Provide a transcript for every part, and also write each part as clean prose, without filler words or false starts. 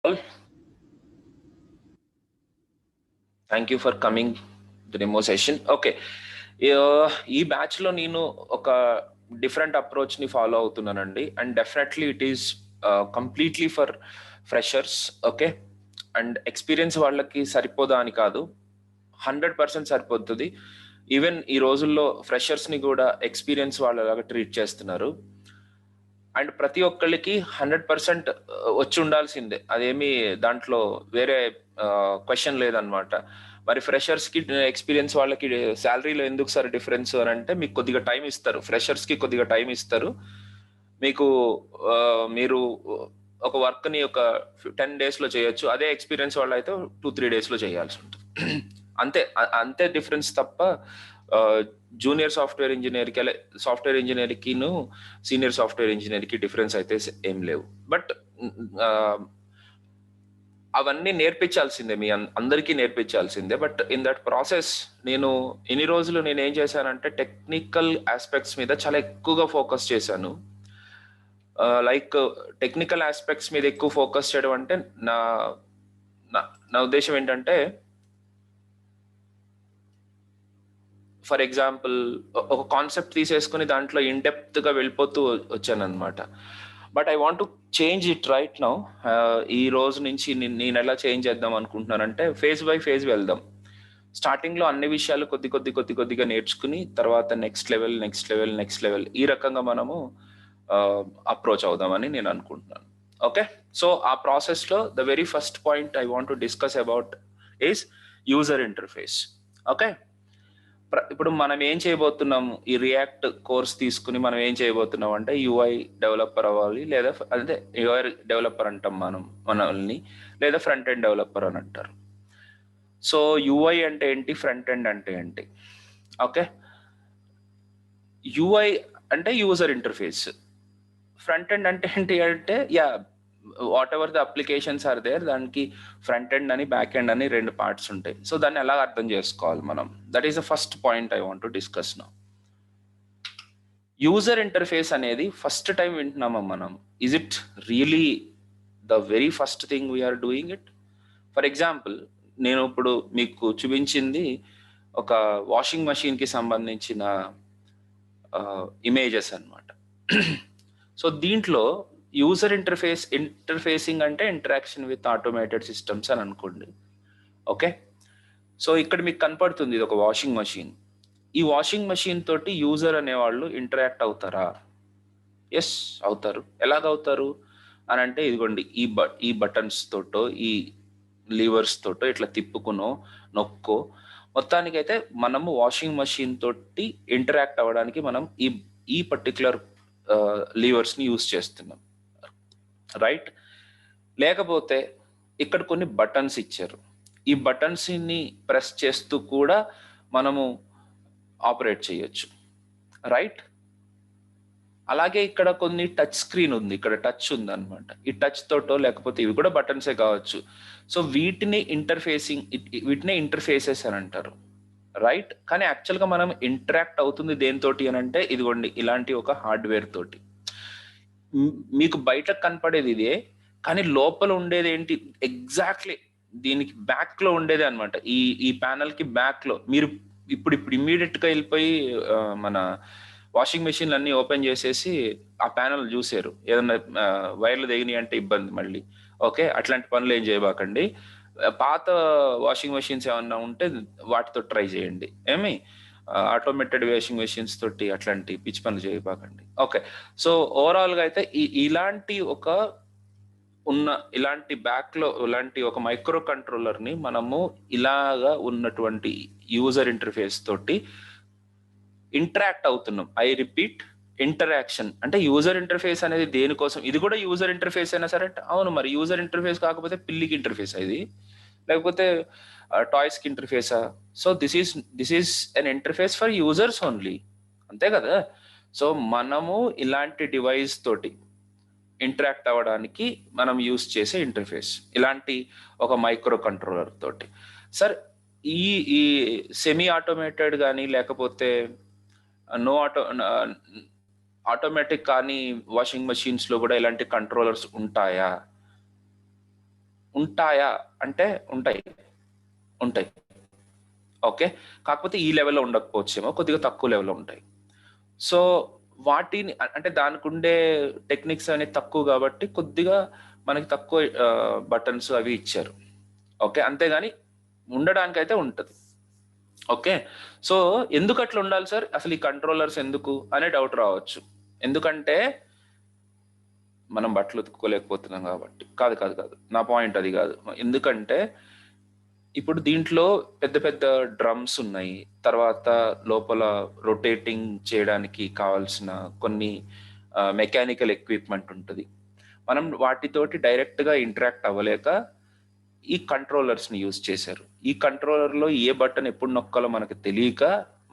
all. Thank you for coming the demo session. Okay. ఈ batch లో నేను ఒక డిఫరెంట్ అప్రోచ్ ని ఫాలో అవుతున్నానండి and definitely it is completely for freshers. Okay, and experience వాళ్ళకి సరిపోదా అని కాదు, 100% సరిపోతుంది. ఈవెన్ ఈ రోజుల్లో ఫ్రెషర్స్ ని కూడా ఎక్స్పీరియన్స్ వాళ్ళలాగా ట్రీట్ చేస్తున్నారు. అండ్ ప్రతి ఒక్కళ్ళకి 100% వచ్చి ఉండాల్సిందే, అదేమి దాంట్లో వేరే క్వశ్చన్ లేదనమాట. మరి ఫ్రెషర్స్ కి ఎక్స్పీరియన్స్ వాళ్ళకి శాలరీలో ఎందుకు సార్ డిఫరెన్స్ అని అంటే, మీకు కొద్దిగా టైం ఇస్తారు, ఫ్రెషర్స్ కి కొద్దిగా టైం ఇస్తారు. మీకు మీరు ఒక వర్క్ ని ఒక 10 days లో చేయొచ్చు, అదే ఎక్స్పీరియన్స్ వాళ్ళు అయితే 2-3 days లో చేయాల్సి ఉంటుంది. అంతే అంతే డిఫరెన్స్ తప్ప జూనియర్ సాఫ్ట్వేర్ ఇంజనీర్ కి సాఫ్ట్వేర్ ఇంజనీర్ కిను సీనియర్ సాఫ్ట్వేర్ ఇంజనీర్ కి డిఫరెన్స్ అయితే ఏం లేవు. బట్ అవన్నీ నేర్పించాల్సిందే, మీ అందరికీ నేర్పించాల్సిందే. బట్ ఇన్ దట్ ప్రాసెస్ నేను ఇన్ని రోజులు నేను ఏం చేశానంటే టెక్నికల్ ఆస్పెక్ట్స్ మీద చాలా ఎక్కువగా ఫోకస్ చేశాను. లైక్ టెక్నికల్ ఆస్పెక్ట్స్ మీద ఎక్కువ ఫోకస్ చేయడం అంటే నా నా ఉద్దేశం ఏంటంటే, ఫర్ ఎగ్జాంపుల్ ఒక కాన్సెప్ట్ తీసేసుకుని దాంట్లో ఇన్ డెప్త్ గా వెళ్ళిపోతూ వచ్చాను అనమాట. But I want to change it right now. ఈ రోజు నుంచి నేను ఎలా చేంజ్ చేద్దాం అనుకుంటున్నానంటే, ఫేజ్ బై ఫేజ్ వెళ్దాం. స్టార్టింగ్ లో అన్ని విషయాలు కొద్దిగా నేర్చుకుని తర్వాత నెక్స్ట్ లెవెల్ ఈ రకంగా మనము అప్రోచ్ అవుదామని నేను అనుకుంటున్నాను. ఓకే, సో ఆ ప్రాసెస్ లో the very first point I want to discuss about is user interface. Okay, ఇప్పుడు మనం ఏం చేయబోతున్నాం, ఈ రియాక్ట్ కోర్స్ తీసుకుని మనం ఏం చేయబోతున్నాం అంటే యూఐ డెవలపర్ అవ్వాలి, లేదా అదే యూఐ డెవలపర్ అంటాం మనల్ని, లేదా ఫ్రంట్ ఎండ్ డెవలపర్ అని అంటారు. సో యూఐ అంటే ఏంటి, ఫ్రంట్ ఎండ్ అంటే ఏంటి? ఓకే, యూఐ అంటే యూజర్ ఇంటర్ఫేస్, ఫ్రంట్ ఎండ్ అంటే ఏంటి అంటే whatever the applications are there, దానికి ఫ్రంట్ ఎండ్ అని బ్యాక్ ఎండ్ అని 2 పార్ట్స్ ఉంటాయి. సో దాన్ని ఎలా అర్థం చేసుకోవాలి మనం, that is the first point I want to discuss now. User interface అనేది ఫస్ట్ టైం వింటున్నామా మనం? Is it really the very first thing we are doing it? For example, నేను ఇప్పుడు మీకు చూపించింది ఒక వాషింగ్ మషిన్ కి సంబంధించిన ఇమేజెస్ అన్నమాట. సో దీంట్లో యూజర్ ఇంటర్ఫేసింగ్ అంటే ఇంటరాక్షన్ విత్ ఆటోమేటెడ్ సిస్టమ్స్ అని అనుకోండి. ఓకే, సో ఇక్కడ మీకు కనపడుతుంది ఇది ఒక వాషింగ్ మషిన్. ఈ వాషింగ్ మషిన్ తోటి యూజర్ అనేవాళ్ళు ఇంటరాక్ట్ అవుతారా? ఎస్, అవుతారు. ఎలాగవుతారు అని అంటే, ఇదిగోండి ఈ బటన్స్ తోటో ఈ లీవర్స్ తోటో ఇట్లా తిప్పుకునో నొక్కో, మొత్తానికైతే మనము వాషింగ్ మషిన్ తోటి ఇంటరాక్ట్ అవ్వడానికి మనం ఈ పర్టికులర్ లీవర్స్ ని యూజ్ చేస్తున్నాం, రైట్? లేకపోతే ఇక్కడ కొన్ని బటన్స్ ఇచ్చారు, ఈ బటన్స్ ని ప్రెస్ చేస్తూ కూడా మనము ఆపరేట్ చేయొచ్చు, రైట్? అలాగే ఇక్కడ కొన్ని టచ్ స్క్రీన్ ఉంది, ఇక్కడ టచ్ ఉంది అనమాట. ఈ టచ్ తోటో లేకపోతే ఇవి కూడా బటన్సే కావచ్చు. సో వీటిని ఇంటర్ఫేసెస్ అని అంటారు, రైట్? కానీ యాక్చువల్గా మనం ఇంటరాక్ట్ అవుతుంది దేనితోటి అని అంటే, ఇదిగోండి ఇలాంటి ఒక హార్డ్వేర్ తోటి. మీకు బయట కనపడేది ఇదే, కానీ లోపల ఉండేది ఏంటి ఎగ్జాక్ట్లీ దీనికి బ్యాక్ లో ఉండేది అనమాట. ఈ ప్యానల్ కి బ్యాక్ లో మీరు ఇప్పుడు ఇమ్మీడియట్ గా వెళ్ళిపోయి మన వాషింగ్ మెషిన్ అన్ని ఓపెన్ చేసేసి ఆ ప్యానల్ చూసారు, ఏదన్నా వైర్లు దిగినాయి అంటే ఇబ్బంది మళ్ళీ. ఓకే, అట్లాంటి పనులు ఏం చేయబాకండి. పాత వాషింగ్ మెషిన్స్ ఏమన్నా ఉంటే వాటితో ట్రై చేయండి. ఆటోమేటెడ్ వాషింగ్ మెషిన్స్ తోటి అట్లాంటి పిచ్చి పనులు చేయబాకండి. ఓకే, సో ఓవరాల్ గా అయితే ఇలాంటి బ్యాక్ లో ఇలాంటి ఒక మైక్రో కంట్రోలర్ ని మనము ఇలాగా ఉన్నటువంటి యూజర్ ఇంటర్ఫేస్ తోటి ఇంటరాక్ట్ అవుతున్నాం. I repeat, interaction. అంటే యూజర్ ఇంటర్ఫేస్ అనేది దేనికోసం? ఇది కూడా యూజర్ ఇంటర్ఫేస్ అయినా సరే, అవును, మరి యూజర్ ఇంటర్ఫేస్ కాకపోతే పిల్లికి ఇంటర్ఫేస్ ఇది, లేకపోతే టాయ్స్ కి ఇంటర్ఫేసా? So this is an interface for users only, అంతే కదా? సో మనము ఇలాంటి డివైస్ తోటి ఇంటరాక్ట్ అవ్వడానికి మనం యూస్ చేసే ఇంటర్ఫేస్ ఇలాంటి ఒక మైక్రో కంట్రోలర్ తోటి. సార్, ఈ సెమీ ఆటోమేటెడ్ కానీ లేకపోతే ఆటోమేటిక్ కానీ వాషింగ్ మెషిన్స్ లో కూడా ఇలాంటి కంట్రోలర్స్ ఉంటాయా? ఉంటాయా అంటే ఉంటాయి. ఓకే, కాకపోతే ఈ లెవెల్లో ఉండకపోవచ్చేమో, కొద్దిగా తక్కువ లెవెల్లో ఉంటాయి. సో వాటిని అంటే దానికి ఉండే టెక్నిక్స్ అనేది తక్కువ కాబట్టి కొద్దిగా మనకి తక్కువ బటన్స్ అవి ఇచ్చారు. ఓకే, అంతేగాని ఉండడానికి అయితే ఉంటుంది. ఓకే, సో ఎందుకు అట్లా ఉండాలి సార్, అసలు ఈ కంట్రోలర్స్ ఎందుకు అనే డౌట్ రావచ్చు. ఎందుకంటే మనం బట్టలు ఉతుక్కోలేకపోతున్నాం కాబట్టి. కాదు కాదు కాదు, నా పాయింట్ అది కాదు. ఎందుకంటే ఇప్పుడు దీంట్లో పెద్ద పెద్ద డ్రమ్స్ ఉన్నాయి, తర్వాత లోపల రొటేటింగ్ చేయడానికి కావాల్సిన కొన్ని మెకానికల్ ఎక్విప్మెంట్ ఉంటుంది. మనం వాటితోటి డైరెక్ట్ గా ఇంటరాక్ట్ అవ్వలేక ఈ కంట్రోలర్స్ ని యూజ్ చేశారు. ఈ కంట్రోలర్ లో ఏ బటన్ ఎప్పుడు నొక్కాలో మనకు తెలియక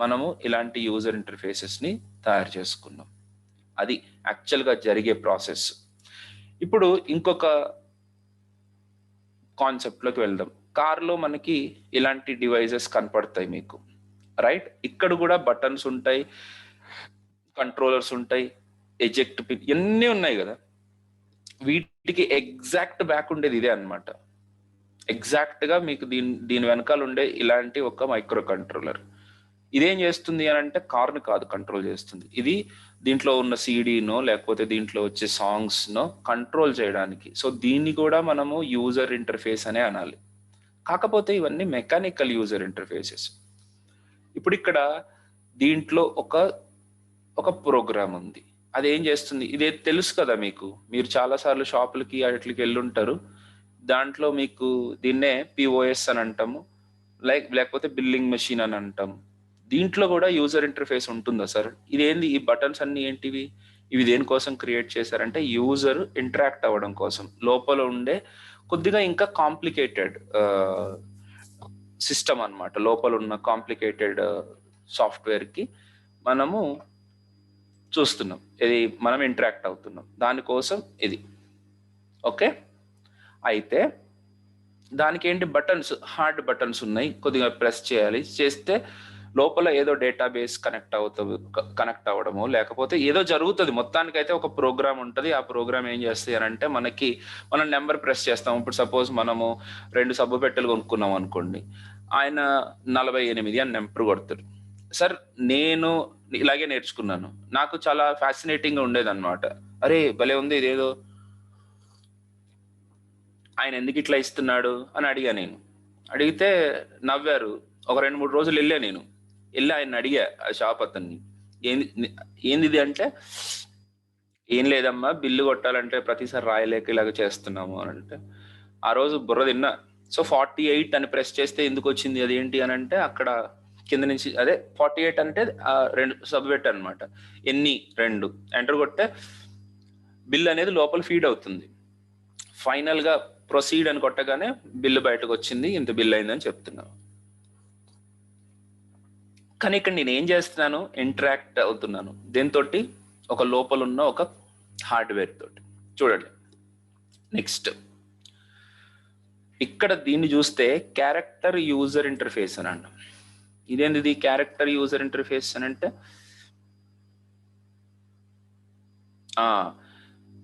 మనము ఇలాంటి యూజర్ ఇంటర్ఫేసెస్ ని తయారు చేసుకున్నాం. అది యాక్చువల్ గా జరిగే ప్రాసెస్. ఇప్పుడు ఇంకొక కాన్సెప్ట్ లోకి వెళ్దాం. కార్లో మనకి ఇలాంటి డివైజెస్ కనపడతాయి మీకు, రైట్? ఇక్కడ కూడా బటన్స్ ఉంటాయి, కంట్రోలర్స్ ఉంటాయి, ఎజెక్ట్ పిన్ ఇవన్నీ ఉన్నాయి కదా. వీటికి ఎగ్జాక్ట్ బ్యాక్ ఉండేది ఇదే అన్నమాట. ఎగ్జాక్ట్ గా మీకు దీని వెనకాల ఉండే ఇలాంటి ఒక మైక్రో కంట్రోలర్. ఇదేం చేస్తుంది అని అంటే కార్ని కాదు కంట్రోల్ చేస్తుంది, ఇది దీంట్లో ఉన్న సీడీనో లేకపోతే దీంట్లో వచ్చే సాంగ్స్ నో కంట్రోల్ చేయడానికి. సో దీన్ని కూడా మనము యూజర్ ఇంటర్ఫేస్ అనే అనాలి. కాకపోతే ఇవన్నీ మెకానికల్ యూజర్ ఇంటర్ఫేసెస్. ఇప్పుడు ఇక్కడ దీంట్లో ఒక ప్రోగ్రామ్ ఉంది, అది ఏం చేస్తుంది ఇదే తెలుసు కదా మీకు. మీరు చాలా సార్లు షాపులకి వాటికి వెళ్ళుంటారు. దాంట్లో మీకు దీన్నే పిఓఎస్ అని అంటాము, లేకపోతే బిల్లింగ్ మెషిన్ అని అంటాము. దీంట్లో కూడా యూజర్ ఇంటర్ఫేస్ ఉంటుందా సార్? ఇదేంది ఈ బటన్స్ అన్ని ఏంటివి? ఇవి దేనికోసం క్రియేట్ చేశారంటే యూజర్ ఇంటరాక్ట్ అవ్వడం కోసం. లోపల ఉండే కొద్దిగా ఇంకా కాంప్లికేటెడ్ సిస్టమ్ అన్నమాట. లోపల ఉన్న కాంప్లికేటెడ్ సాఫ్ట్వేర్ కి మనము చూస్తున్నాం, ఇది మనం ఇంటరాక్ట్ అవుతున్నాం దానికోసం ఇది. ఓకే, అయితే దానికి ఏంటి బటన్స్, హార్డ్ బటన్స్ ఉన్నాయి, కొద్దిగా ప్రెస్ చేయాలి. చేస్తే లోపల ఏదో డేటాబేస్ కనెక్ట్ అవ్వడము లేకపోతే ఏదో జరుగుతుంది. మొత్తానికి అయితే ఒక ప్రోగ్రామ్ ఉంటుంది. ఆ ప్రోగ్రామ్ ఏం చేస్తుంది అని అంటే మనం నెంబర్ ప్రెస్ చేస్తాం. ఇప్పుడు సపోజ్ మనము 2 సబ్బు పెట్టెలు కొనుక్కున్నాం అనుకోండి, ఆయన 48 అని నెంబర్ కొడతాడు. సార్ నేను ఇలాగే నేర్చుకున్నాను, నాకు చాలా ఫ్యాసినేటింగ్ గా ఉండేది అనమాట. అరే భలే ఉంది ఇదేదో, ఆయన ఎందుకు ఇట్లా ఇస్తున్నాడు అని అడిగా. నేను అడిగితే నవ్వారు. ఒక 2-3 రోజులు వెళ్ళి ఆయన అడిగా ఆ షాప్ అతన్ని, ఏంది ఇది అంటే, ఏం లేదమ్మా బిల్లు కొట్టాలంటే ప్రతిసారి రాయలేక ఇలాగ చేస్తున్నాము అని అంటే, ఆ రోజు బుర్ర తిన్నా. సో 48 అని ప్రెస్ చేస్తే ఎందుకు వచ్చింది అదేంటి అని అంటే, అక్కడ కింద నుంచి అదే 48 అంటే 2 సబ్వెట్ అనమాట. ఎన్ని 2 ఎంటర్ కొట్టే బిల్ అనేది లోపల ఫీడ్ అవుతుంది. ఫైనల్ గా ప్రొసీడ్ అని కొట్టగానే బిల్లు బయటకు వచ్చింది, ఇంత బిల్ అయిందని చెప్తున్నాను. కానీ ఇక్కడ నేను ఏం చేస్తున్నాను, ఇంటరాక్ట్ అవుతున్నాను దేంతో, ఒక లోపల ఉన్న ఒక హార్డ్వేర్ తోటి. చూడండి నెక్స్ట్ ఇక్కడ దీన్ని చూస్తే క్యారెక్టర్ యూజర్ ఇంటర్ఫేస్ అని అన్నాం. ఇదేంటిది క్యారెక్టర్ యూజర్ ఇంటర్ఫేస్ అని అంటే,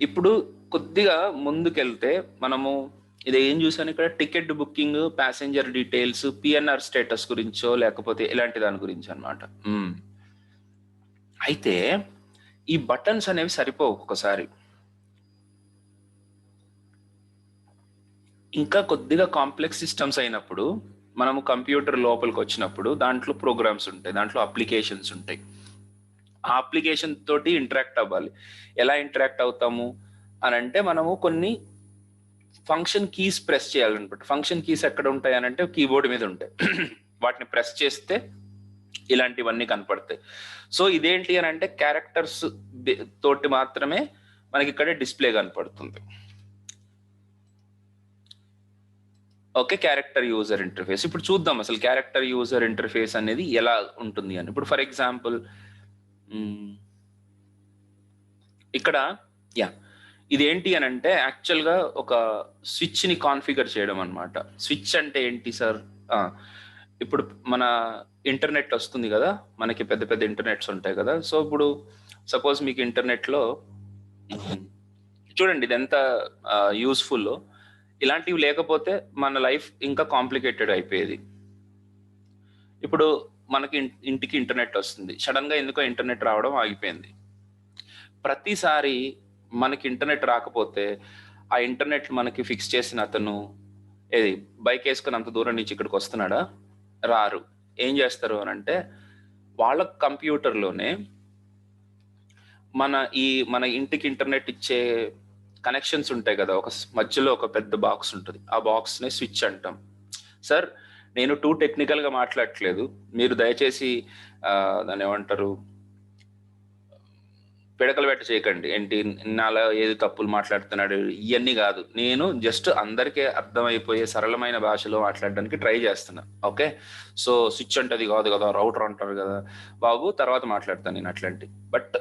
ఇప్పుడు కొద్దిగా ముందుకెళ్తే మనము ఇది ఏం చూసాను ఇక్కడ, ticket booking, passenger details, PNR status గురించో లేకపోతే ఇలాంటి దాని గురించి అనమాట. అయితే ఈ బటన్స్ అనేవి సరిపోవు ఒక్కొక్కసారి. ఇంకా కొద్దిగా కాంప్లెక్స్ సిస్టమ్స్ అయినప్పుడు మనము కంప్యూటర్ లోపలికి వచ్చినప్పుడు దాంట్లో ప్రోగ్రామ్స్ ఉంటాయి, దాంట్లో అప్లికేషన్స్ ఉంటాయి. ఆ అప్లికేషన్ తోటి ఇంటరాక్ట్ అవ్వాలి. ఎలా ఇంటరాక్ట్ అవుతాము అని అంటే, మనము కొన్ని ఫంక్షన్ కీస్ ప్రెస్ చేయాలన్నమాట. ఫంక్షన్ కీస్ ఎక్కడ ఉంటాయి అని అంటే కీబోర్డ్ మీద ఉంటాయి. వాటిని ప్రెస్ చేస్తే ఇలాంటివన్నీ కనపడతాయి. సో ఇదేంటి అని అంటే క్యారెక్టర్స్ తోటి మాత్రమే మనకి ఇక్కడ డిస్ప్లే కనపడుతుంది. Okay, character user interface. ఇప్పుడు చూద్దాం అసలు క్యారెక్టర్ యూజర్ ఇంటర్ఫేస్ అనేది ఎలా ఉంటుంది అని. ఇప్పుడు ఫర్ ఎగ్జాంపుల్ ఇక్కడ ఇది ఏంటి అని అంటే యాక్చువల్ గా ఒక స్విచ్ ని కాన్ఫిగర్ చేయడం అనమాట. స్విచ్ అంటే ఏంటి సార్, ఇప్పుడు మన ఇంటర్నెట్ వస్తుంది కదా, మనకి పెద్ద పెద్ద ఇంటర్నెట్స్ ఉంటాయి కదా. సో ఇప్పుడు సపోజ్ మీకు ఇంటర్నెట్ లో చూడండి ఇది ఎంత యూస్ఫుల్. ఇలాంటివి లేకపోతే మన లైఫ్ ఇంకా కాంప్లికేటెడ్ అయిపోయేది. ఇప్పుడు మనకి ఇంటికి ఇంటర్నెట్ వస్తుంది, సడన్ గా ఎందుకో ఇంటర్నెట్ రావడం ఆగిపోయింది. ప్రతిసారి మనకి ఇంటర్నెట్ రాకపోతే ఆ ఇంటర్నెట్ మనకి ఫిక్స్ చేసిన అతను ఏది బైక్ వేసుకుని అంత దూరం నుంచి ఇక్కడికి వస్తున్నాడా? రారు. ఏం చేస్తారు అని అంటే వాళ్ళ కంప్యూటర్లోనే మన ఇంటికి ఇంటర్నెట్ ఇచ్చే కనెక్షన్స్ ఉంటాయి కదా, ఒక మధ్యలో ఒక పెద్ద బాక్స్ ఉంటుంది, ఆ బాక్స్ ని స్విచ్ అంటాం. సార్, నేను టూ టెక్నికల్ గా మాట్లాడట్లేదు, మీరు దయచేసి దాన్ని ఏమంటారు పిడకలు పెట్ట చేయకండి, ఏంటి నాలా ఏది తప్పులు మాట్లాడుతున్నాడు ఇవన్నీ కాదు. నేను జస్ట్ అందరికీ అర్థమైపోయే సరళమైన భాషలో మాట్లాడడానికి ట్రై చేస్తున్నా. ఓకే, సో స్విచ్ అంటే అది కాదు కదా, రౌటర్ అంటారు కదా బాబు, తర్వాత మాట్లాడతాను నేను అట్లాంటి. But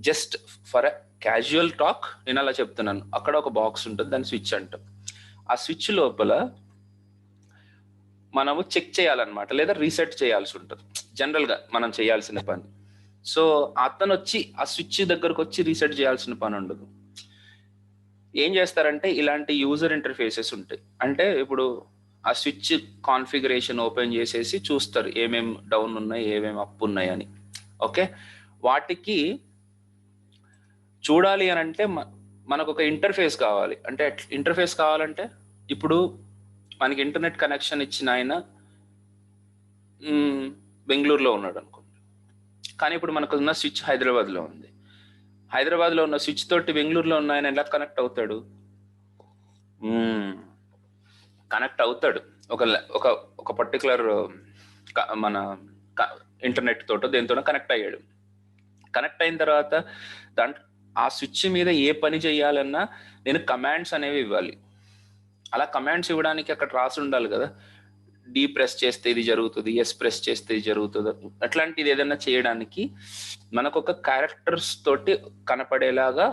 just for a casual talk నేను అలా చెప్తున్నాను. అక్కడ ఒక బాక్స్ ఉంటుంది, దాన్ని స్విచ్ అంటాం. ఆ స్విచ్ లోపల మనము చెక్ చేయాలన్నమాట, లేదా రీసెట్ చేయాల్సి ఉంటుంది జనరల్ గా మనం చేయాల్సిన పని. సో అతను వచ్చి ఆ స్విచ్ దగ్గరకు వచ్చి రీసెట్ చేయాల్సిన పని ఉండదు. ఏం చేస్తారంటే ఇలాంటి యూజర్ ఇంటర్ఫేసెస్ ఉంటాయి. అంటే ఇప్పుడు ఆ స్విచ్ కాన్ఫిగరేషన్ ఓపెన్ చేసేసి చూస్తారు ఏమేం డౌన్ ఉన్నాయి, ఏమేమి అప్ ఉన్నాయి అని. ఓకే, వాటికి చూడాలి అని అంటే మనకు ఒక ఇంటర్ఫేస్ కావాలి. అంటే ఇంటర్ఫేస్ కావాలంటే ఇప్పుడు మనకి ఇంటర్నెట్ కనెక్షన్ ఇచ్చిన ఆయన బెంగళూరులో ఉన్నాడు అనుకోండి, కానీ ఇప్పుడు మనకు ఉన్న స్విచ్ హైదరాబాద్లో ఉంది. హైదరాబాద్లో ఉన్న స్విచ్ తోటి బెంగళూరులో ఉన్న ఆయన ఎలా కనెక్ట్ అవుతాడు? కనెక్ట్ అవుతాడు ఒక ఒక ఒక పర్టికులర్ మన ఇంటర్నెట్ తోటో దేనితోనో కనెక్ట్ అయ్యాడు. కనెక్ట్ అయిన తర్వాత ఆ స్విచ్ మీద ఏ పని చేయాలన్నా నేను కమాండ్స్ అనేవి ఇవ్వాలి. అలా కమాండ్స్ ఇవ్వడానికి అక్కడ రాసి ఉండాలి కదా, డి ప్రెస్ చేస్తే ఇది జరుగుతుంది, ఎస్ ప్రెస్ చేస్తే ఇది జరుగుతుంది. అట్లాంటిది ఏదైనా చేయడానికి మనకు ఒక క్యారెక్టర్స్ తోటి కనపడేలాగా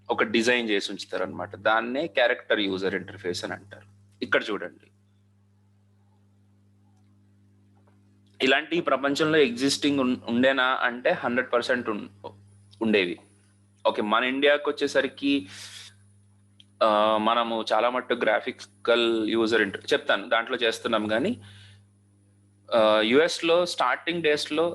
ఒక డిజైన్ చేసి ఉంచుతారు అనమాట. దాన్నే క్యారెక్టర్ యూజర్ ఇంటర్ఫేస్ అని అంటారు. ఇక్కడ చూడండి, ఇలాంటి ప్రపంచంలో ఎగ్జిస్టింగ్ ఉండేనా అంటే 100% ఉండేవి. ఓకే, మన ఇండియాకి వచ్చేసరికి మనము చాలా మట్టు గ్రాఫికల్ యూజర్ చెప్తాను దాంట్లో చేస్తున్నాం. కానీ యుఎస్ లో స్టార్టింగ్ డేస్ లో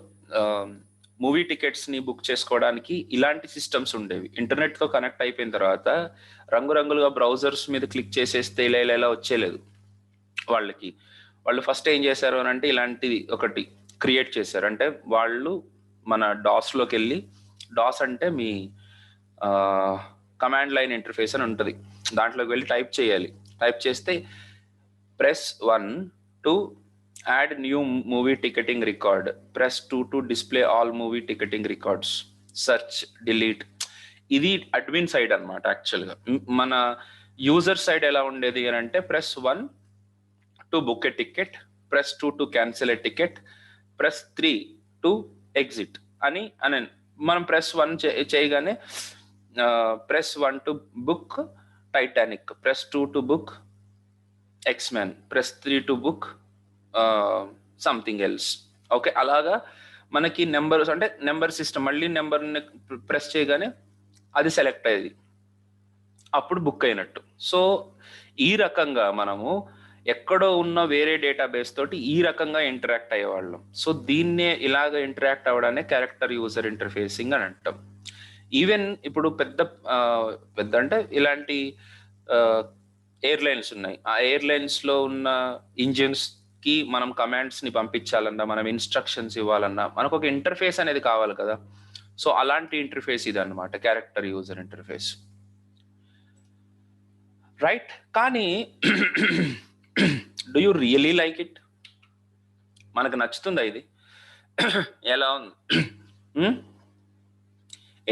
మూవీ టికెట్స్ ని బుక్ చేసుకోవడానికి ఇలాంటి సిస్టమ్స్ ఉండేవి. ఇంటర్నెట్ తో కనెక్ట్ అయిపోయిన తర్వాత రంగురంగులుగా బ్రౌజర్స్ మీద క్లిక్ చేసేస్తే ఇలా వచ్చేలేదు వాళ్ళకి. వాళ్ళు ఫస్ట్ ఏం చేశారు అని అంటే ఇలాంటిది ఒకటి క్రియేట్ చేశారు. అంటే వాళ్ళు మన డాస్ లోకి వెళ్ళి, డాస్ అంటే మీ కమాండ్ లైన్ ఇంటర్ఫేస్ అని ఉంటుంది, దాంట్లోకి వెళ్ళి టైప్ చేయాలి. టైప్ చేస్తే press 1 to add new movie ticketing record, press 2 to display all movie ticketing records, search, delete. ఇది అడ్మిన్ సైడ్ అనమాట. యాక్చువల్గా మన యూజర్ సైడ్ ఎలా ఉండేది అని అంటే press 1 to book a ticket, press 2 to cancel a ticket, press 3 to exit అని మనం ప్రెస్ 1 చేయగానే press 1 to book Titanic, press 2 to book X-Men, press 3 to book something else. Okay, అలాగా మనకి నెంబర్స్ అంటే నెంబర్ సిస్టమ్, మళ్ళీ నెంబర్ని press చేయగానే అది సెలెక్ట్ అయ్యేది, అప్పుడు బుక్ అయినట్టు. సో ఈ రకంగా మనము ఎక్కడో ఉన్న వేరే డేటాబేస్ తోటి ఈ రకంగా ఇంటరాక్ట్ అయ్యేవాళ్ళం. సో దీన్నే ఇలాగ ఇంటరాక్ట్ అవ్వడానే క్యారెక్టర్ యూజర్ ఇంటర్ఫేసింగ్ అని అంటాం. ఈవెన్ ఇప్పుడు పెద్ద అంటే ఇలాంటి ఎయిర్లైన్స్ ఉన్నాయి. ఆ ఎయిర్లైన్స్ లో ఉన్న ఇంజిన్స్ కి మనం కమాండ్స్ ని పంపించాలన్నా, మనం ఇన్స్ట్రక్షన్స్ ఇవ్వాలన్నా మనకు ఒక ఇంటర్ఫేస్ అనేది కావాలి కదా. సో అలాంటి ఇంటర్ఫేస్ ఇది అన్నమాట క్యారెక్టర్ యూజర్ ఇంటర్ఫేస్, రైట్? కానీ do you really like it? మనకు నచ్చుతుందా ఇది? ఎలా ఉంది?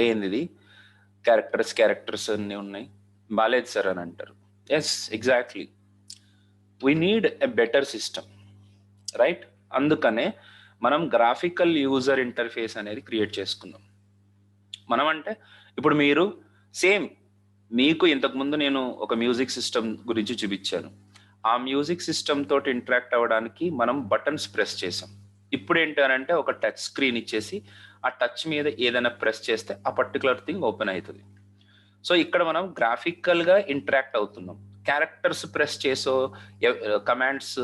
ఏంది ఇది, క్యారెక్టర్స్ అన్ని ఉన్నాయి, బాలేదు సార్ అని అంటారు. Yes, exactly, we need a better system, right? అందుకనే మనం గ్రాఫికల్ యూజర్ ఇంటర్ఫేస్ అనేది క్రియేట్ చేసుకున్నాం. మనం అంటే ఇప్పుడు మీరు సేమ్, మీకు ఇంతకుముందు నేను ఒక మ్యూజిక్ సిస్టమ్ గురించి చూపించాను. ఆ మ్యూజిక్ సిస్టమ్ తోటి ఇంటరాక్ట్ అవ్వడానికి మనం బటన్స్ ప్రెస్ చేసాం. ఇప్పుడు ఏంటంటే ఒక టచ్ స్క్రీన్ ఇచ్చేసి ఆ టచ్ మీద ఏదైనా ప్రెస్ చేస్తే ఆ పర్టికులర్ థింగ్ ఓపెన్ అవుతుంది. సో ఇక్కడ మనం గ్రాఫికల్ గా ఇంటరాక్ట్ అవుతున్నాం. క్యారెక్టర్స్ ప్రెస్ చేసో కమాండ్స్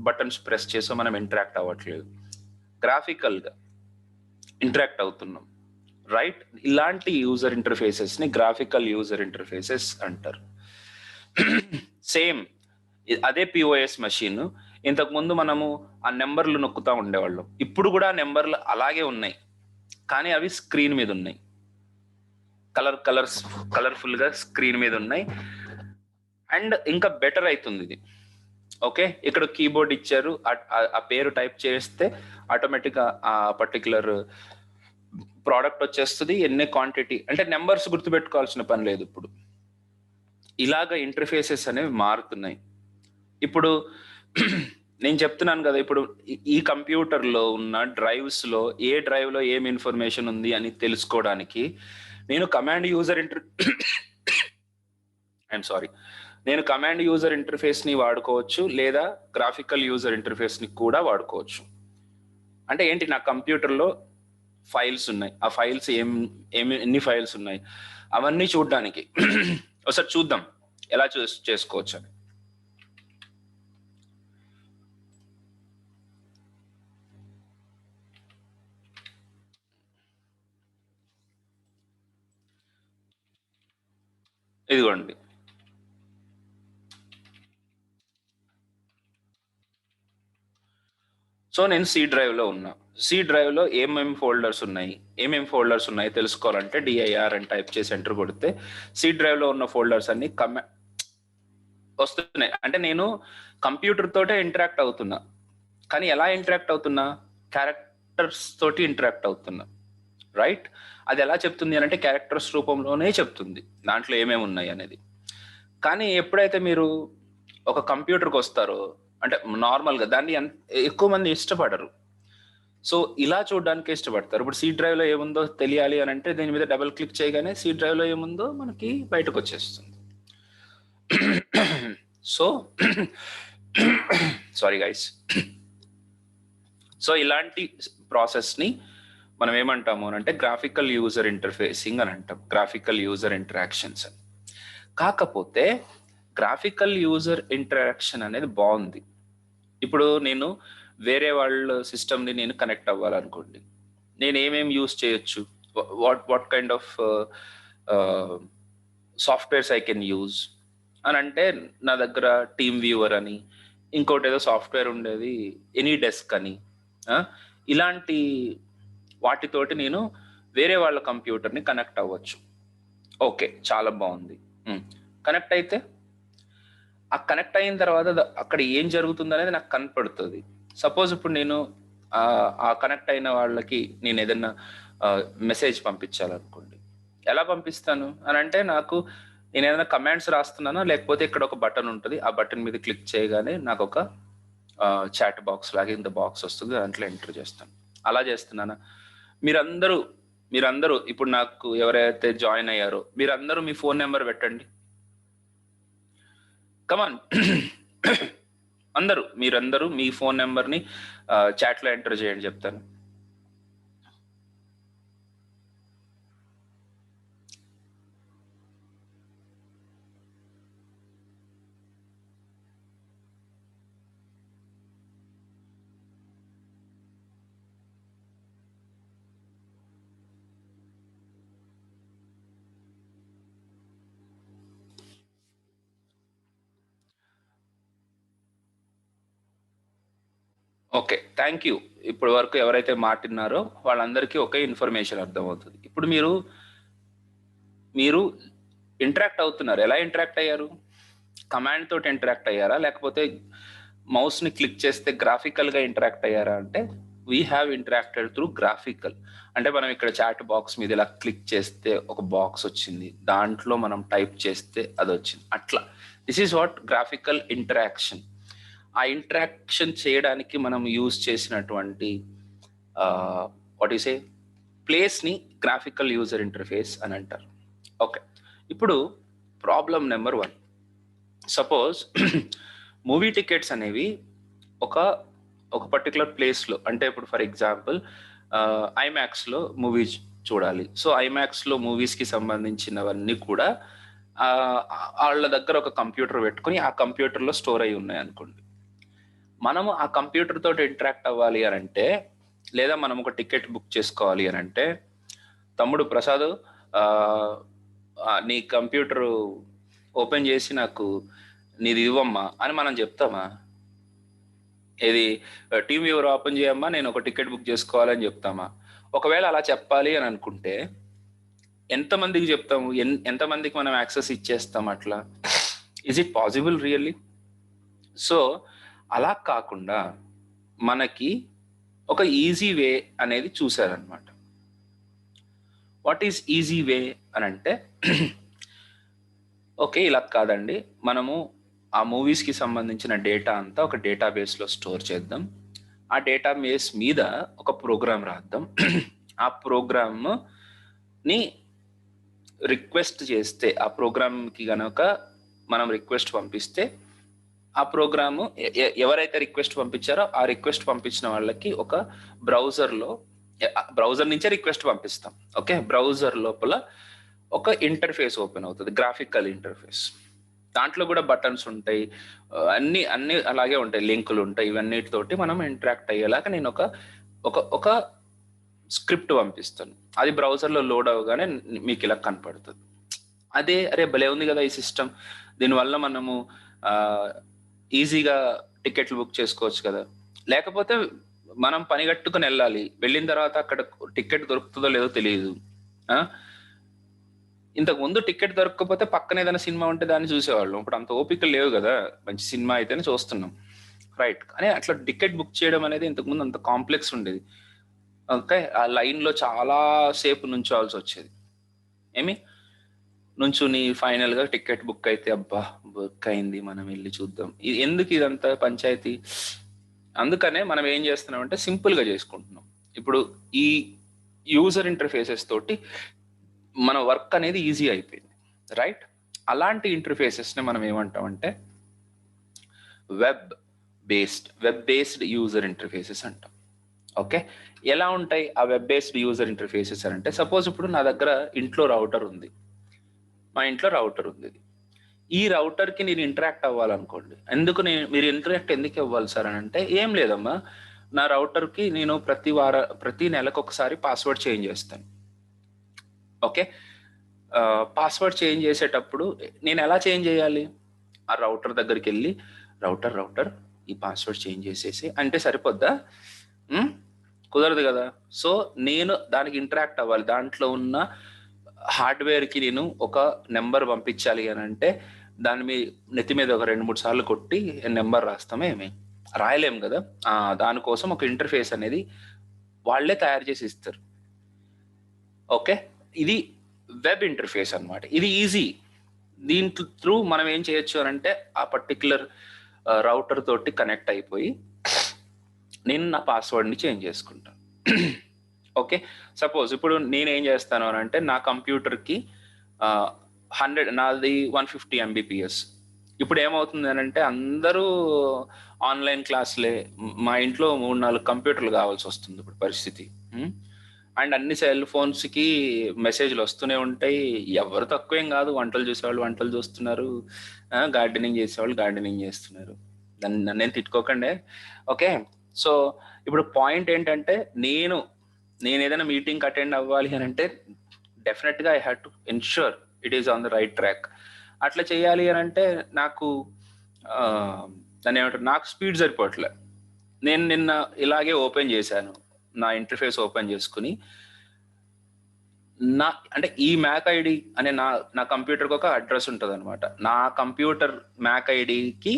బటన్స్ ప్రెస్ చేసో మనం ఇంటరాక్ట్ అవ్వట్లేదు, గ్రాఫికల్గా ఇంటరాక్ట్ అవుతున్నాం, రైట్? ఇలాంటి యూజర్ ఇంటర్ఫేసెస్ ని గ్రాఫికల్ యూజర్ ఇంటర్ఫేసెస్ అంటారు. సేమ్ అదే పిఓఎస్ మెషిన్, ఇంతకు ముందు మనము ఆ నెంబర్లు నొక్కుతా ఉండేవాళ్ళం, ఇప్పుడు కూడా ఆ నెంబర్లు అలాగే ఉన్నాయి, కానీ అవి స్క్రీన్ మీద ఉన్నాయి, కలర్ఫుల్ గా స్క్రీన్ మీద ఉన్నాయి. అండ్ ఇంకా బెటర్ అవుతుంది ఇది. ఓకే, ఇక్కడ కీబోర్డ్ ఇచ్చారు, ఆ పేరు టైప్ చేస్తే ఆటోమేటిక్ గా ఆ పర్టికులర్ ప్రోడక్ట్ వచ్చేస్తుంది, ఎన్ని క్వాంటిటీ, అంటే నెంబర్స్ గుర్తుపెట్టుకోవాల్సిన పని లేదు. ఇప్పుడు ఇలాగ ఇంటర్ఫేసెస్ అనేవి మారుతున్నాయి. ఇప్పుడు నేను చెప్తున్నాను కదా, ఇప్పుడు ఈ కంప్యూటర్ లో ఉన్న డ్రైవ్స్ లో ఏ డ్రైవ్ లో ఏం ఇన్ఫర్మేషన్ ఉంది అని తెలుసుకోవడానికి నేను కమాండ్ యూజర్ నేను కమాండ్ యూజర్ ఇంటర్ఫేస్ ని వాడుకోవచ్చు, లేదా గ్రాఫికల్ యూజర్ ఇంటర్ఫేస్ ని కూడా వాడుకోవచ్చు. అంటే ఏంటి, నా కంప్యూటర్ లో ఫైల్స్ ఉన్నాయి, ఆ ఫైల్స్ ఎన్ని ఫైల్స్ ఉన్నాయి అవన్నీ చూడడానికి ఒకసారి చూద్దాం ఎలా చేసుకోవచ్చు అని. ఇదిగోండి, సో నేను సి డ్రైవ్ లో ఉన్నా. సి డ్రైవ్ లో ఏమేమి ఫోల్డర్స్ ఉన్నాయి తెలుసుకోవాలంటే డిఐఆర్ అని టైప్ చేసి ఎంటర్ కొడితే సి డ్రైవ్ లో ఉన్న ఫోల్డర్స్ అన్ని వస్తున్నాయి. అంటే నేను కంప్యూటర్ తోటే ఇంటరాక్ట్ అవుతున్నా, కానీ ఎలా ఇంటరాక్ట్ అవుతున్నా, క్యారెక్టర్స్ తోటి ఇంటరాక్ట్ అవుతున్నా, రైట్? అది ఎలా చెప్తుంది అని అంటే క్యారెక్టర్స్ రూపంలోనే చెప్తుంది దాంట్లో ఏమేమి ఉన్నాయి అనేది. కానీ ఎప్పుడైతే మీరు ఒక కంప్యూటర్కి వస్తారో, అంటే నార్మల్గా దాన్ని ఎక్కువ మంది ఇష్టపడరు, సో ఇలా చూడడానికి ఇష్టపడతారు. ఇప్పుడు సి డ్రైవ్ లో ఏముందో తెలియాలి అని అంటే దీని మీద డబుల్ క్లిక్ చేయగానే సి డ్రైవ్ లో ఏముందో మనకి బయటకు వచ్చేస్తుంది. సో సారీ గైస్, సో ఇలాంటి ప్రాసెస్ ని మనం ఏమంటాము అని అంటే గ్రాఫికల్ యూజర్ ఇంటర్ఫేసింగ్ అని అంటాం, గ్రాఫికల్ యూజర్ ఇంటరాక్షన్స్ అని. కాకపోతే గ్రాఫికల్ యూజర్ ఇంటరాక్షన్ అనేది బాగుంది. ఇప్పుడు నేను వేరే వాళ్ళ సిస్టమ్ని నేను కనెక్ట్ అవ్వాలనుకోండి, నేను ఏమేమి యూజ్ చేయొచ్చు, what kind of softwares I can use అని అంటే, నా దగ్గర టీమ్ వ్యూవర్ అని, ఇంకోటి ఏదో సాఫ్ట్వేర్ ఉండేది ఎనీ డెస్క్ అని, ఇలాంటి వాటితోటి నేను వేరే వాళ్ళ కంప్యూటర్ని కనెక్ట్ అవ్వచ్చు. ఓకే, చాలా బాగుంది. కనెక్ట్ అయితే ఆ కనెక్ట్ అయిన తర్వాత అక్కడ ఏం జరుగుతుంది అనేది నాకు కనపడుతుంది. సపోజ్ ఇప్పుడు నేను ఆ కనెక్ట్ అయిన వాళ్ళకి నేను ఏదైనా మెసేజ్ పంపించాలనుకోండి, ఎలా పంపిస్తాను అని అంటే, నేను ఏదైనా కమాండ్స్ రాస్తున్నానా, లేకపోతే ఇక్కడ ఒక బటన్ ఉంటుంది, ఆ బటన్ మీద క్లిక్ చేయగానే నాకు ఒక చాట్ బాక్స్ లాగా ఇంత బాక్స్ వస్తుంది, దాంట్లో ఎంటర్ చేస్తాను. అలా చేస్తున్నానా? మీరందరూ ఇప్పుడు నాకు ఎవరైతే జాయిన్ అయ్యారో మీరందరూ మీ ఫోన్ నెంబర్ పెట్టండి. కమాన్ మీరందరూ మీ ఫోన్ నెంబర్ని చాట్లో ఎంటర్ చేయండి, చెప్తాను. Okay, thank you. ఇప్పటి వరకు ఎవరైతే మాట్లాడినారో వాళ్ళందరికీ ఒకే ఇన్ఫర్మేషన్ అర్థమవుతుంది. ఇప్పుడు మీరు ఇంటరాక్ట్ అవుతున్నారు, ఎలా ఇంటరాక్ట్ అయ్యారు? కమాండ్ తోటి ఇంటరాక్ట్ అయ్యారా, లేకపోతే మౌస్ని క్లిక్ చేస్తే గ్రాఫికల్గా ఇంటరాక్ట్ అయ్యారా అంటే we have interacted through graphical. అంటే మనం ఇక్కడ చాట్ బాక్స్ మీద ఇలా క్లిక్ చేస్తే ఒక బాక్స్ వచ్చింది, దాంట్లో మనం టైప్ చేస్తే అది వచ్చింది, అట్లా. This is what graphical interaction. ఆ ఇంటరాక్షన్ చేయడానికి మనం యూజ్ చేసినటువంటి వాట్ యు సే ప్లేస్ని గ్రాఫికల్ యూజర్ ఇంటర్ఫేస్ అని అంటారు. ఓకే, ఇప్పుడు problem number 1. Suppose movie tickets అనేవి ఒక పర్టికులర్ ప్లేస్లో, అంటే ఇప్పుడు ఫర్ ఎగ్జాంపుల్ ఐమాక్స్లో మూవీస్ చూడాలి. సో ఐమాక్స్లో మూవీస్కి సంబంధించినవన్నీ కూడా వాళ్ళ దగ్గర ఒక కంప్యూటర్ పెట్టుకుని ఆ కంప్యూటర్లో స్టోర్ అయి ఉన్నాయి అనుకోండి. మనము ఆ కంప్యూటర్ తోటి ఇంటరాక్ట్ అవ్వాలి అని అంటే, లేదా మనం ఒక టికెట్ బుక్ చేసుకోవాలి అని అంటే, తమ్ముడు ప్రసాద్ నీ కంప్యూటర్ ఓపెన్ చేసి నాకు నీది ఇవ్వమ్మా అని మనం చెప్తామా? ఏది టీమ్ వ్యూవర్ ఓపెన్ చేయమ్మా, నేను ఒక టికెట్ బుక్ చేసుకోవాలని చెప్తామా? ఒకవేళ అలా చెప్పాలి అని అనుకుంటే ఎంతమందికి చెప్తాము? ఎంతమందికి మనం యాక్సెస్ ఇచ్చేస్తాం అట్లా? Is it possible really? So అలా కాకుండా మనకి ఒక ఈజీ వే అనేది చూశారనమాట. వాట్ ఈజ్ ఈజీ వే అని అంటే, ఓకే ఇలా కాదండి, మనము ఆ మూవీస్కి సంబంధించిన డేటా అంతా ఒక డేటాబేస్లో స్టోర్ చేద్దాం, ఆ డేటాబేస్ మీద ఒక ప్రోగ్రామ్ రాద్దాం, ఆ ప్రోగ్రామ్ని రిక్వెస్ట్ చేస్తే, ఆ ప్రోగ్రామ్కి గనక మనం రిక్వెస్ట్ పంపిస్తే, ఆ ప్రోగ్రాము ఎవరైతే రిక్వెస్ట్ పంపించారో ఆ రిక్వెస్ట్ పంపించిన వాళ్ళకి ఒక బ్రౌజర్ నుంచే రిక్వెస్ట్ పంపిస్తాం. ఓకే, బ్రౌజర్ లోపల ఒక ఇంటర్ఫేస్ ఓపెన్ అవుతుంది, గ్రాఫికల్ ఇంటర్ఫేస్. దాంట్లో కూడా బటన్స్ ఉంటాయి, అన్ని అలాగే ఉంటాయి, లింకులు ఉంటాయి. ఇవన్నిటితోటి మనం ఇంటరాక్ట్ అయ్యేలాగా నేను ఒక స్క్రిప్ట్ పంపిస్తాను. అది బ్రౌజర్లో లోడ్ అవ్వగానే మీకు ఇలా కనపడుతుంది. అదే అరే భలే ఉంది కదా ఈ సిస్టమ్, దీనివల్ల మనము ఈజీగా టికెట్లు బుక్ చేసుకోవచ్చు కదా. లేకపోతే మనం పని కట్టుకుని వెళ్ళాలి, వెళ్ళిన తర్వాత అక్కడ టికెట్ దొరుకుతుందో లేదో తెలియదు. ఇంతకు ముందు టికెట్ దొరకకపోతే పక్కన ఏదైనా సినిమా ఉంటే దాన్ని చూసేవాళ్ళం. ఇప్పుడు అంత ఓపిక లేవు కదా, మంచి సినిమా అయితేనే చూస్తున్నాం, రైట్? కానీ అట్లా టికెట్ బుక్ చేయడం అనేది ఇంతకుముందు అంత కాంప్లెక్స్ ఉండేది. ఓకే, ఆ లైన్లో చాలా సేపు నుంచోవాల్సి వచ్చేది. నుంచుని ఫైనల్గా టికెట్ బుక్ అయితే అబ్బా బుక్ అయింది, మనం వెళ్ళి చూద్దాం. ఎందుకు ఇదంతా పంచాయతీ? అందుకనే మనం ఏం చేస్తున్నాం అంటే సింపుల్గా చేసుకుంటున్నాం. ఇప్పుడు ఈ యూజర్ ఇంటర్ఫేసెస్ తోటి మన వర్క్ అనేది ఈజీ అయిపోయింది, రైట్? అలాంటి ఇంటర్ఫేసెస్ని మనం ఏమంటామంటే వెబ్ బేస్డ్ యూజర్ ఇంటర్ఫేసెస్ అంటాం. ఓకే, ఎలా ఉంటాయి ఆ వెబ్ బేస్డ్ యూజర్ ఇంటర్ఫేసెస్ అంటే, సపోజ్ ఇప్పుడు నా దగ్గర ఇంట్లో రౌటర్ ఉంది, మా ఇంట్లో రౌటర్ ఉంది. ఈ రౌటర్కి నేను ఇంటరాక్ట్ అవ్వాలనుకోండి. మీరు ఇంటరాక్ట్ ఎందుకు అవ్వాలి సార్ అని అంటే, ఏం లేదమ్మా, నా రౌటర్కి నేను ప్రతి నెలకు ఒకసారి పాస్వర్డ్ చేంజ్ చేస్తాను. ఓకే, పాస్వర్డ్ చేంజ్ చేసేటప్పుడు నేను ఎలా చేంజ్ చేయాలి? ఆ రౌటర్ దగ్గరికి వెళ్ళి రౌటర్ ఈ పాస్వర్డ్ చేంజ్ చేసేసి అంటే సరిపోద్దా? కుదరదు కదా. సో నేను దానికి ఇంటరాక్ట్ అవ్వాలి, దాంట్లో ఉన్న హార్డ్వేర్కి నేను ఒక నెంబర్ పంపించాలి అని అంటే దాని నెత్తి మీద ఒక 2-3 సార్లు కొట్టి నెంబర్ రాస్తామే, రాయలేం కదా. దానికోసం ఒక ఇంటర్ఫేస్ అనేది వాళ్ళే తయారు చేసి ఇస్తారు. ఓకే, ఇది వెబ్ ఇంటర్ఫేస్ అన్నమాట. ఇది ఈజీ. దీంట్లో త్రూ మనం ఏం చేయొచ్చు అని అంటే ఆ పర్టిక్యులర్ రౌటర్ తోటి కనెక్ట్ అయిపోయి నేను నా పాస్వర్డ్ని చేంజ్ చేసుకుంటాను. ఓకే, సపోజ్ ఇప్పుడు నేనేం చేస్తాను అని అంటే నా కంప్యూటర్కి 100, నాది 150 MBPS. ఇప్పుడు ఏమవుతుంది అని అంటే అందరూ ఆన్లైన్ క్లాసులే, మా ఇంట్లో 3-4 కంప్యూటర్లు కావాల్సి వస్తుంది ఇప్పుడు పరిస్థితి. అండ్ అన్ని సెల్ ఫోన్స్కి మెసేజ్లు వస్తూనే ఉంటాయి. ఎవరు తక్కువేం కాదు, వంటలు చూసేవాళ్ళు వంటలు చూస్తున్నారు, గార్డెనింగ్ చేసేవాళ్ళు గార్డెనింగ్ చేస్తున్నారు. నన్నేం తిట్టుకోకండి. ఓకే, సో ఇప్పుడు పాయింట్ ఏంటంటే నేను ఏదైనా మీటింగ్ అటెండ్ అవ్వాలి అని అంటే డెఫినెట్గా I have to ensure it is on the right track. అట్లా చేయాలి అని అంటే నాకు దాన్ని ఏమంటారు, నాకు స్పీడ్ సరిపోవట్లే. నేను నిన్న ఇలాగే ఓపెన్ చేశాను, నా ఇంటర్ఫేస్ ఓపెన్ చేసుకుని అంటే ఈ మ్యాక్ ఐడి అనే నా కంప్యూటర్కి ఒక అడ్రస్ ఉంటుంది అనమాట. నా కంప్యూటర్ మ్యాక్ ఐడికి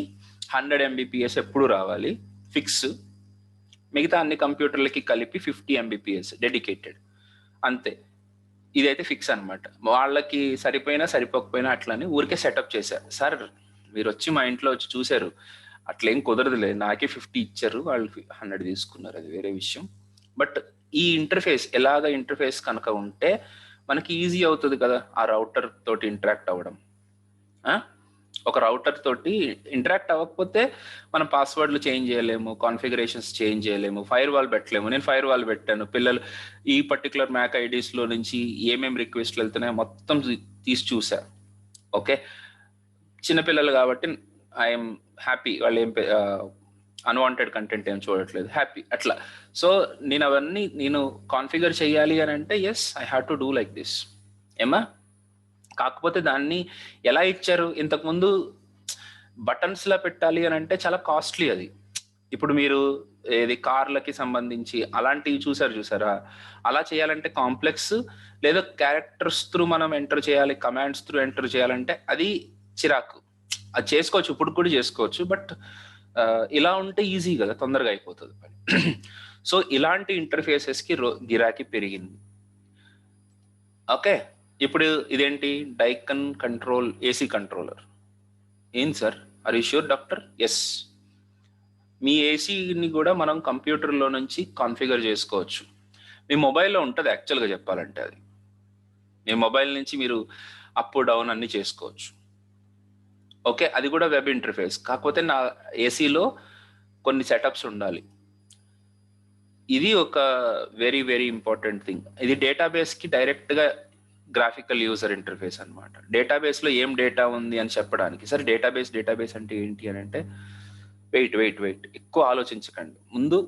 100 MBPS ఎప్పుడు రావాలి ఫిక్స్, మిగతా అన్ని కంప్యూటర్లకి కలిపి 50 MBPS డెడికేటెడ్, అంతే. ఇదైతే ఫిక్స్ అనమాట. వాళ్ళకి సరిపోయినా సరిపోకపోయినా అట్లని ఊరికే సెటప్ చేశారు. సార్ మీరు వచ్చి మా ఇంట్లో వచ్చి చూశారు, అట్లేం కుదరదులే, నాకే 50 ఇచ్చారు, వాళ్ళు 100 తీసుకున్నారు, అది వేరే విషయం. బట్ ఈ ఇంటర్ఫేస్ కనుక ఉంటే మనకి ఈజీ అవుతుంది కదా ఆ రౌటర్ తోటి ఇంటరాక్ట్ అవ్వడం. ఒక రౌటర్ తోటి ఇంటరాక్ట్ అవ్వకపోతే మనం పాస్వర్డ్లు చేంజ్ చేయలేము, కాన్ఫిగరేషన్స్ చేంజ్ చేయలేము, ఫైర్ వాల్ పెట్టలేము. నేను ఫైర్ వాల్ పెట్టాను, పిల్లలు ఈ పర్టికులర్ మ్యాక్ ఐడీస్లో నుంచి ఏమేమి రిక్వెస్ట్లు వెళ్తున్నాయో మొత్తం తీసి చూసా. ఓకే, చిన్నపిల్లలు కాబట్టి ఐఎమ్ హ్యాపీ, వాళ్ళు ఏం అన్వాంటెడ్ కంటెంట్ ఏం చూడట్లేదు, హ్యాపీ అట్లా. సో నేను అవన్నీ నేను కాన్ఫిగర్ చేయాలి అని అంటే yes I have to do like this ఏమా. కాకపోతే దాన్ని ఎలా ఇచ్చారు, ఇంతకుముందు బటన్స్ లా పెట్టాలి అని అంటే చాలా కాస్ట్లీ అది. ఇప్పుడు మీరు ఏది కార్లకి సంబంధించి అలాంటివి చూసారా, అలా చేయాలంటే కాంప్లెక్స్, లేదా క్యారెక్టర్స్ త్రూ మనం ఎంటర్ చేయాలి, కమాండ్స్ త్రూ ఎంటర్ చేయాలంటే అది చిరాకు. అది చేసుకోవచ్చు, ఇప్పుడు కూడా చేసుకోవచ్చు, బట్ ఇలా ఉంటే ఈజీ కదా, తొందరగా అయిపోతుంది పని. సో ఇలాంటి ఇంటర్ఫేసెస్ కి గిరాకీ పెరిగింది. ఓకే, ఇప్పుడు ఇదేంటి, డైకన్ కంట్రోల్ ఏసీ కంట్రోలర్. ఏం sir, are you sure doctor? Yes, మీ ఏసీని కూడా మనం కంప్యూటర్లో నుంచి కాన్ఫిగర్ చేసుకోవచ్చు. మీ మొబైల్లో ఉంటుంది యాక్చువల్గా చెప్పాలంటే, అది మీ మొబైల్ నుంచి మీరు అప్ డౌన్ అన్ని చేసుకోవచ్చు. ఓకే, అది కూడా వెబ్ ఇంటర్ఫేస్. కాకపోతే నా ఏసీలో కొన్ని సెటప్స్ ఉండాలి. ఇది ఒక వెరీ వెరీ ఇంపార్టెంట్ థింగ్. ఇది డేటాబేస్కి డైరెక్ట్గా గ్రాఫికల్ యూజర్ ఇంటర్ఫేస్ అనమాట. డేటాబేస్లో ఏం డేటా ఉంది అని చెప్పడానికి. సరే డేటాబేస్ అంటే ఏంటి అని అంటే, వెయిట్ ఎక్కువ ఆలోచించకండి. ముందు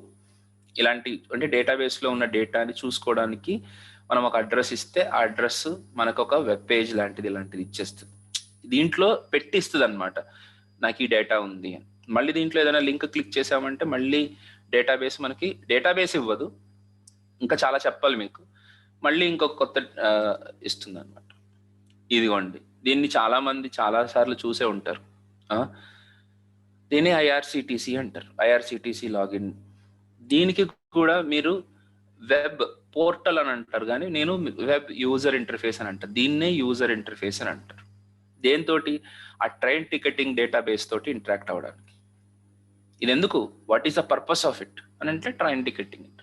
ఇలాంటి అంటే డేటాబేస్లో ఉన్న డేటాని చూసుకోవడానికి మనం ఒక అడ్రస్ ఇస్తే ఆ అడ్రస్ మనకు ఒక వెబ్ పేజ్ లాంటిది ఇలాంటిది ఇచ్చేస్తుంది. దీంట్లో పెట్టిస్తుంది అనమాట, నాకు ఈ డేటా ఉంది అని. మళ్ళీ దీంట్లో ఏదైనా లింక్ క్లిక్ చేసామంటే మళ్ళీ డేటాబేస్ మనకి డేటాబేస్ ఇవ్వదు, ఇంకా చాలా చెప్పాలి మీకు, మళ్ళీ ఇంకొక కొత్త ఇస్తుంది అనమాట. ఇదిగోండి, దీన్ని చాలా మంది చాలా సార్లు చూసే ఉంటారు. దీన్ని ఐఆర్సిటిసి అంటారు, ఐఆర్సిటిసి లాగిన్. దీనికి కూడా మీరు వెబ్ పోర్టల్ అని అంటారు, కానీ నేను వెబ్ యూజర్ ఇంటర్ఫేస్ అని అంటారు. దీన్నే యూజర్ ఇంటర్ఫేస్ అని అంటారు. దేంతోటి, ఆ ట్రైన్ టికెటింగ్ డేటాబేస్ తోటి ఇంటరాక్ట్ అవ్వడానికి. ఇది ఎందుకు, what is the purpose of it అని అంటే ట్రైన్ టికెటింగ్,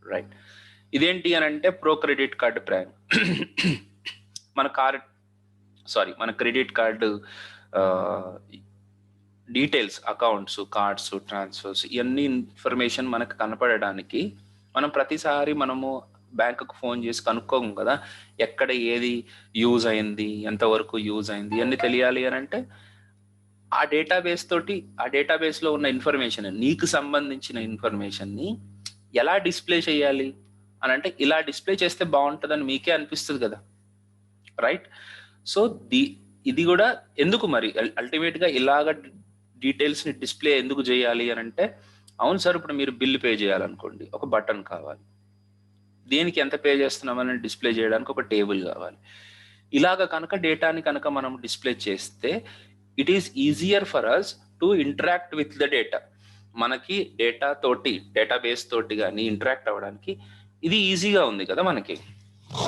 రైట్. ఇదేంటి అని అంటే ప్రో క్రెడిట్ కార్డు ప్లాన్. మన credit card details, accounts, cards, transfers, ఇవన్నీ ఇన్ఫర్మేషన్ మనకు కనపడడానికి మనం ప్రతిసారి మనము బ్యాంకుకు ఫోన్ చేసి కనుక్కోము కదా, ఎక్కడ ఏది యూజ్ అయింది, ఎంతవరకు యూజ్ అయింది, ఇవన్నీ తెలియాలి అని అంటే ఆ డేటాబేస్ తోటి, ఆ డేటాబేస్లో ఉన్న ఇన్ఫర్మేషన్, నీకు సంబంధించిన ఇన్ఫర్మేషన్ని ఎలా డిస్ప్లే చేయాలి అని అంటే, ఇలా డిస్ప్లే చేస్తే బాగుంటుందని మీకే అనిపిస్తుంది కదా, రైట్. సో ఇది కూడా ఎందుకు మరి అల్టిమేట్గా ఇలాగ డీటెయిల్స్ని డిస్ప్లే ఎందుకు చేయాలి అని అంటే, అవును సార్, ఇప్పుడు మీరు బిల్లు పే చేయాలనుకోండి, ఒక బటన్ కావాలి, దేనికి ఎంత పే చేస్తున్నామని డిస్ప్లే చేయడానికి ఒక టేబుల్ కావాలి. ఇలాగ కనుక డేటాని కనుక మనం డిస్ప్లే చేస్తే it is easier for us to interact with the data. మనకి డేటా తోటి, డేటాబేస్ తోటి కానీ ఇంటరాక్ట్ అవ్వడానికి ఇది ఈజీగా ఉంది కదా మనకి.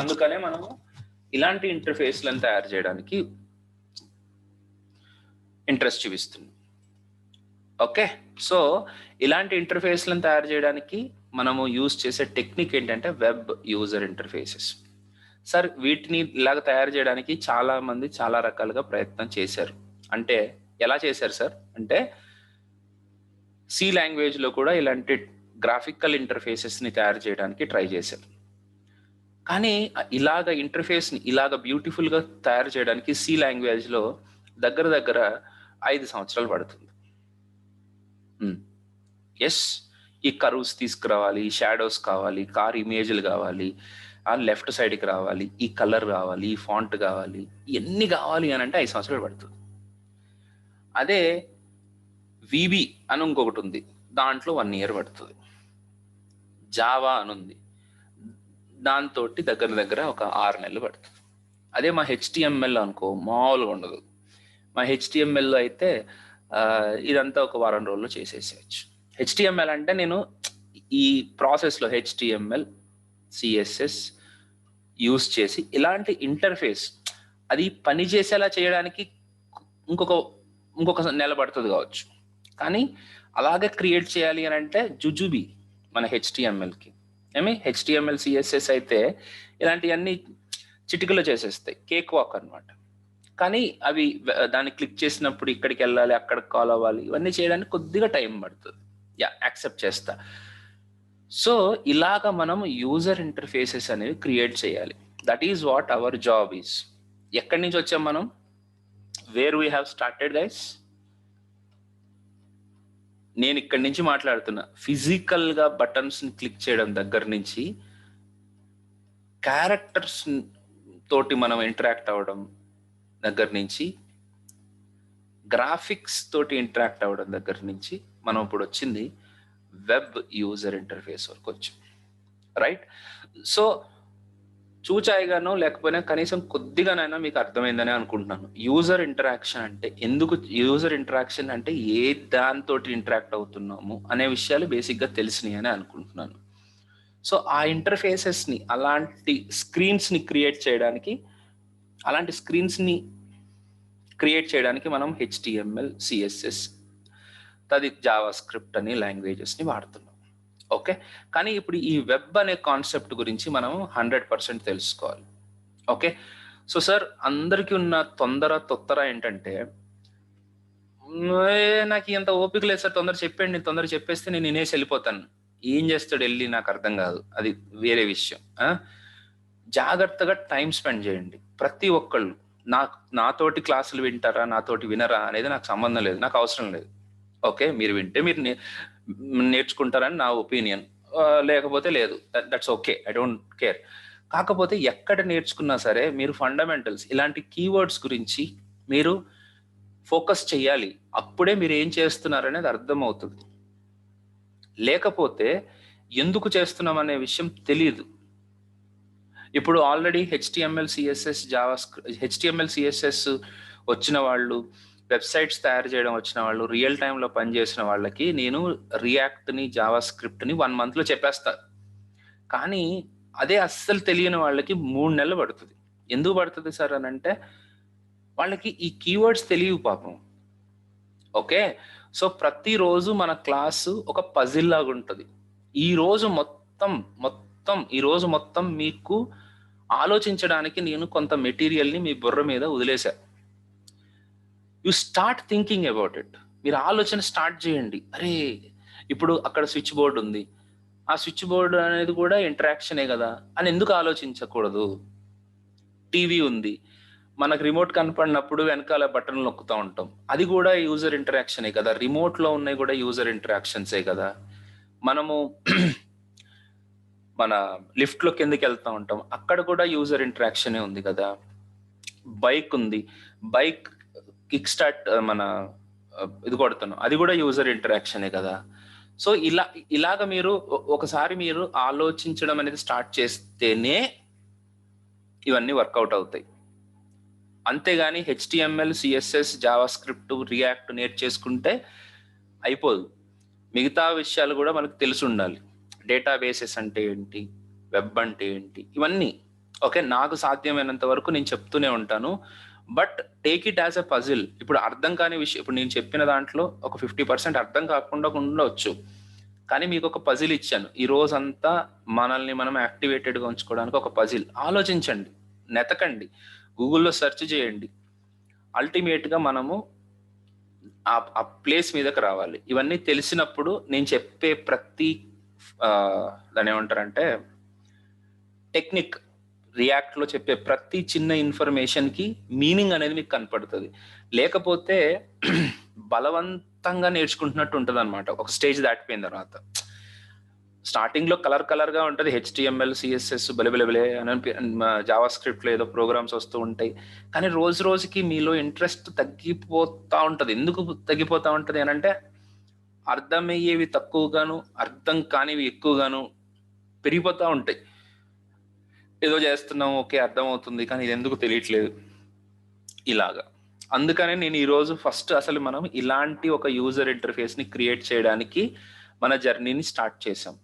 అందుకనే మనము ఇలాంటి ఇంటర్ఫేస్లను తయారు చేయడానికి ఇంట్రెస్ట్ చూపిస్తుంది. ఓకే, సో ఇలాంటి ఇంటర్ఫేస్లను తయారు చేయడానికి మనము యూజ్ చేసే టెక్నిక్ ఏంటంటే వెబ్ యూజర్ ఇంటర్ఫేసెస్. సార్, వీటిని ఇలాగ తయారు చేయడానికి చాలా మంది చాలా రకాలుగా ప్రయత్నం చేశారు. అంటే ఎలా చేశారు సార్ అంటే, సి లాంగ్వేజ్లో కూడా ఇలాంటి గ్రాఫికల్ ఇంటర్ఫేసెస్ని తయారు చేయడానికి ట్రై చేశారు. కానీ ఇలాగ ఇంటర్ఫేస్ని ఇలాగ బ్యూటిఫుల్గా తయారు చేయడానికి సి లాంగ్వేజ్లో దగ్గర 5 సంవత్సరాలు పడుతుంది. ఎస్, ఈ కర్వ్స్ తీసుకురావాలి, షాడోస్ కావాలి, కార్ ఇమేజ్లు కావాలి, ఆ లెఫ్ట్ సైడ్కి రావాలి, ఈ కలర్ కావాలి, ఈ ఫాంట్ కావాలి, ఇవన్నీ కావాలి అని అంటే 5 సంవత్సరాలు పడుతుంది. అదే విబి అని ఇంకొకటి ఉంది, దాంట్లో 1 year పడుతుంది. జావా అని ఉంది, దాంతో దగ్గర ఒక 6 నెలలు పడుతుంది. అదే మా హెచ్టిఎంఎల్ అనుకో, మామూలుగా ఉండదు. మా హెచ్టిఎంఎల్లో అయితే ఇదంతా ఒక 1 వారం రోజుల్లో చేసేసేయచ్చు. హెచ్టిఎంఎల్ అంటే నేను ఈ ప్రాసెస్లో హెచ్టిఎంఎల్, సిఎస్ఎస్ యూస్ చేసి ఇలాంటి ఇంటర్ఫేస్ అది పనిచేసేలా చేయడానికి ఇంకొక నెల పడుతుంది కావచ్చు. కానీ అలాగే క్రియేట్ చేయాలి అని అంటే జుజుబి మన హెచ్టిఎంఎల్కి. హెచ్టిఎంఎల్, సిఎస్ఎస్ అయితే ఇలాంటివన్నీ చిటికలో చేసేస్తాయి, కేక్ వాక్ అనమాట. కానీ అవి దాన్ని క్లిక్ చేసినప్పుడు ఇక్కడికి వెళ్ళాలి, అక్కడికి కాల్ అవ్వాలి, ఇవన్నీ చేయడానికి కొద్దిగా టైం పడుతుంది. యాక్సెప్ట్ చేస్తా. సో ఇలాగ మనం యూజర్ ఇంటర్ఫేసెస్ అనేవి క్రియేట్ చేయాలి. That is what our job is. ఎక్కడి నుంచి వచ్చాం మనం? Where we have started guys? నేను ఇక్కడి నుంచి మాట్లాడుతున్నా. ఫిజికల్ గా బటన్స్ ని క్లిక్ చేయడం దగ్గర నుంచి, క్యారెక్టర్స్ తోటి మనం ఇంటరాక్ట్ అవ్వడం దగ్గర నుంచి, గ్రాఫిక్స్ తోటి ఇంటరాక్ట్ అవ్వడం దగ్గర నుంచి మనం ఇప్పుడు వచ్చింది వెబ్ యూజర్ ఇంటర్ఫేస్ వరకు వచ్చాం, రైట్? సో చూచాయిగానో లేకపోయినా కనీసం కొద్దిగానైనా మీకు అర్థమైందని అనుకుంటున్నాను. యూజర్ ఇంటరాక్షన్ అంటే ఎందుకు, యూజర్ ఇంటరాక్షన్ అంటే ఏ దాంతో ఇంటరాక్ట్ అవుతున్నాము అనే విషయాలు బేసిక్గా తెలిసినాయి అని అనుకుంటున్నాను. సో ఆ ఇంటర్ఫేసెస్ని, అలాంటి స్క్రీన్స్ని క్రియేట్ చేయడానికి మనం HTML, CSS, జావా స్క్రిప్ట్ అనే లాంగ్వేజెస్ని వాడుతున్నాం. ఓకే, కానీ ఇప్పుడు ఈ వెబ్ అనే కాన్సెప్ట్ గురించి మనం 100% తెలుసుకోవాలి. ఓకే, సో సార్ అందరికీ ఉన్న తొత్తర ఏంటంటే, నాకు ఇంత ఓపిక లేదు సార్, తొందర చెప్పేస్తే నేను వినేసి వెళ్ళిపోతాను. ఏం చేస్తాడు వెళ్ళి నాకు అర్థం కాదు, అది వేరే విషయం. జాగ్రత్తగా టైం స్పెండ్ చేయండి. ప్రతి ఒక్కళ్ళు నాతోటి క్లాసులు వింటారా, నాతోటి వినరా అనేది నాకు సంబంధం లేదు, నాకు అవసరం లేదు. ఓకే, మీరు వింటే మీరు నేర్చుకుంటారని నా ఒపీనియన్, లేకపోతే లేదు, that's okay, I don't care. కాకపోతే ఎక్కడ నేర్చుకున్నా సరే మీరు ఫండమెంటల్స్, ఇలాంటి కీవర్డ్స్ గురించి మీరు ఫోకస్ చేయాలి. అప్పుడే మీరు ఏం చేస్తున్నారు అనేది అర్థమవుతుంది. లేకపోతే ఎందుకు చేస్తున్నాం అనే విషయం తెలియదు. ఇప్పుడు ఆల్రెడీ HTML, CSS వచ్చిన వాళ్ళు, వెబ్సైట్స్ తయారు చేయడం వచ్చిన వాళ్ళు, రియల్ టైంలో పనిచేసిన వాళ్ళకి నేను రియాక్ట్ని, జావా స్క్రిప్ట్ని 1 monthలో చెప్పేస్తా. కానీ అదే అస్సలు తెలియని వాళ్ళకి 3 నెలలు పడుతుంది. ఎందుకు పడుతుంది సార్ అని అంటే, వాళ్ళకి ఈ కీవర్డ్స్ తెలియవు పాపం. ఓకే, సో ప్రతిరోజు మన క్లాసు ఒక పజిల్ లాగా ఉంటుంది. ఈ రోజు మొత్తం మీకు ఆలోచించడానికి నేను కొంత మెటీరియల్ని మీ బుర్ర మీద వదిలేశా. You start thinking about it. మీరు ఆలోచన స్టార్ట్ చేయండి. అరే ఇప్పుడు అక్కడ స్విచ్ బోర్డు ఉంది, ఆ స్విచ్ బోర్డు అనేది కూడా ఇంటరాక్షనే కదా అని ఎందుకు ఆలోచించకూడదు? టీవీ ఉంది, మనకు రిమోట్ కనపడినప్పుడు వెనకాల బటన్లు నొక్కుతూ ఉంటాం, అది కూడా యూజర్ ఇంటరాక్షనే కదా. రిమోట్లో ఉన్నాయి కూడా యూజర్ ఇంటరాక్షన్సే కదా. మనము మన లిఫ్ట్లో కిందకి వెళ్తూ ఉంటాం, అక్కడ కూడా యూజర్ ఇంటరాక్షనే ఉంది కదా. బైక్ ఉంది, బైక్ కిక్ స్టార్ట్ మన ఇది కొడుతున్నాం, అది కూడా యూజర్ ఇంటరాక్షనే కదా. సో ఇలాగ మీరు ఒకసారి మీరు ఆలోచించడం అనేది స్టార్ట్ చేస్తేనే ఇవన్నీ వర్కౌట్ అవుతాయి. అంతేగాని HTML, CSS, JavaScript, React నేర్చేసుకుంటే అయిపోదు. మిగతా విషయాలు కూడా మనకు తెలిసి ఉండాలి. డేటాబేసెస్ అంటే ఏంటి, వెబ్ అంటే ఏంటి, ఇవన్నీ. ఓకే, నాకు సాధ్యమైనంత వరకు నేను చెప్తూనే ఉంటాను. But take it as a puzzle. ఇప్పుడు అర్థం కాని విషయం, ఇప్పుడు నేను చెప్పిన దాంట్లో ఒక 50% అర్థం కాకుండా ఉండవచ్చు, కానీ మీకు ఒక పజిల్ ఇచ్చాను. ఈ రోజంతా మనల్ని మనం యాక్టివేటెడ్గా ఉంచుకోవడానికి ఒక పజిల్. ఆలోచించండి, నెతకండి, గూగుల్లో సెర్చ్ చేయండి. అల్టిమేట్గా మనము ఆ ప్లేస్ మీదకి రావాలి. ఇవన్నీ తెలిసినప్పుడు నేను చెప్పే ప్రతి దాన్ని ఏమంటారంటే టెక్నిక్, రియాక్ట్లో చెప్పే ప్రతి చిన్న ఇన్ఫర్మేషన్కి మీనింగ్ అనేది మీకు కనపడుతుంది. లేకపోతే బలవంతంగా నేర్చుకుంటున్నట్టు ఉంటుంది అనమాట ఒక స్టేజ్ దాటిపోయిన తర్వాత. స్టార్టింగ్లో కలర్గా ఉంటుంది, HTML, CSS బలే అని జావా స్క్రిప్ట్లో ఏదో ప్రోగ్రామ్స్ వస్తూ ఉంటాయి. కానీ రోజుకి మీలో ఇంట్రెస్ట్ తగ్గిపోతూ ఉంటుంది. ఎందుకు తగ్గిపోతూ ఉంటుంది అని అంటే, అర్థమయ్యేవి తక్కువగాను, అర్థం కానివి ఎక్కువగాను పెరిగిపోతూ ఉంటాయి. ఏదో చేస్తున్నాం, ఓకే అర్థమవుతుంది, కానీ ఇది ఎందుకు తెలియట్లేదు, ఇలాగా. అందుకనే నేను ఈరోజు ఫస్ట్ అసలు మనం ఇలాంటి ఒక యూజర్ ఇంటర్ఫేస్ని క్రియేట్ చేయడానికి మన జర్నీని స్టార్ట్ చేసాం.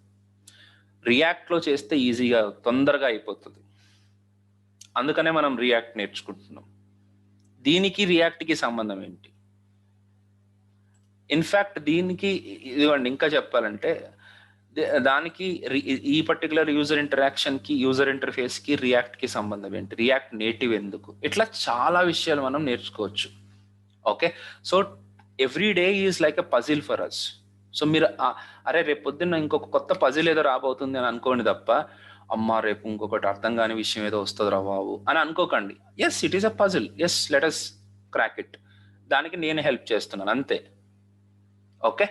రియాక్ట్లో చేస్తే ఈజీగా తొందరగా అయిపోతుంది, అందుకనే మనం రియాక్ట్ నేర్చుకుంటున్నాం. దీనికి రియాక్ట్కి సంబంధం ఏంటి? ఇన్ఫ్యాక్ట్ దీనికి ఇదిగోండి, ఇంకా చెప్పాలంటే దానికి ఈ పర్టికులర్ యూజర్ ఇంటరాక్షన్కి, యూజర్ ఇంటర్ఫేస్కి, రియాక్ట్కి సంబంధం ఏంటి, రియాక్ట్ నేటివ్ ఎందుకు, ఇట్లా చాలా విషయాలు మనం నేర్చుకోవచ్చు. Okay, so every day is like a puzzle for us. So మీరు అరే రేపు పొద్దున్న ఇంకొక కొత్త పజిల్ ఏదో రాబోతుంది అని అనుకోండి తప్ప, అమ్మ రేపు ఇంకొకటి అర్థం కాని విషయం ఏదో వస్తుంది రా బాబు అని అనుకోకండి. Yes, it is a puzzle, yes let us crack it. దానికి నేను హెల్ప్ చేస్తున్నాను అంతే. Okay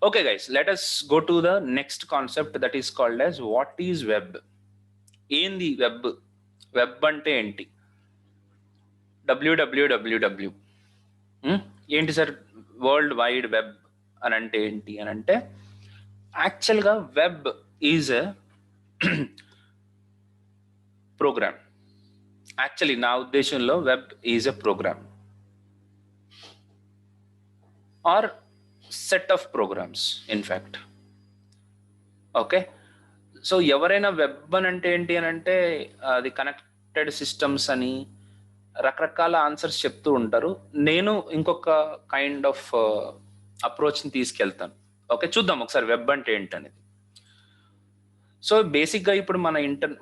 okay guys, let us go to the next concept that is called as what is web. ఏంది వెబ్? వెబ్ అంటే ఏంటి? డబ్ల్యూడబ్ల్యూడబ్ల్యూడబ్ల్యూ ఏంటి సార్? వరల్డ్ వైడ్ వెబ్ అని అంటే ఏంటి అని అంటే, యాక్చువల్గా web is a program. Actually నా ఉద్దేశంలో web is a program or set of programs in fact. Okay, so ఎవరైనా వెబ్ అని అంటే ఏంటి అని అంటే అది కనెక్టెడ్ సిస్టమ్స్ అని రకరకాల ఆన్సర్స్ చెప్తూ ఉంటారు. నేను ఇంకొక కైండ్ ఆఫ్ అప్రోచ్ని తీసుకెళ్తాను. ఓకే, చూద్దాం ఒకసారి వెబ్ అంటే ఏంటనేది. సో బేసిక్గా ఇప్పుడు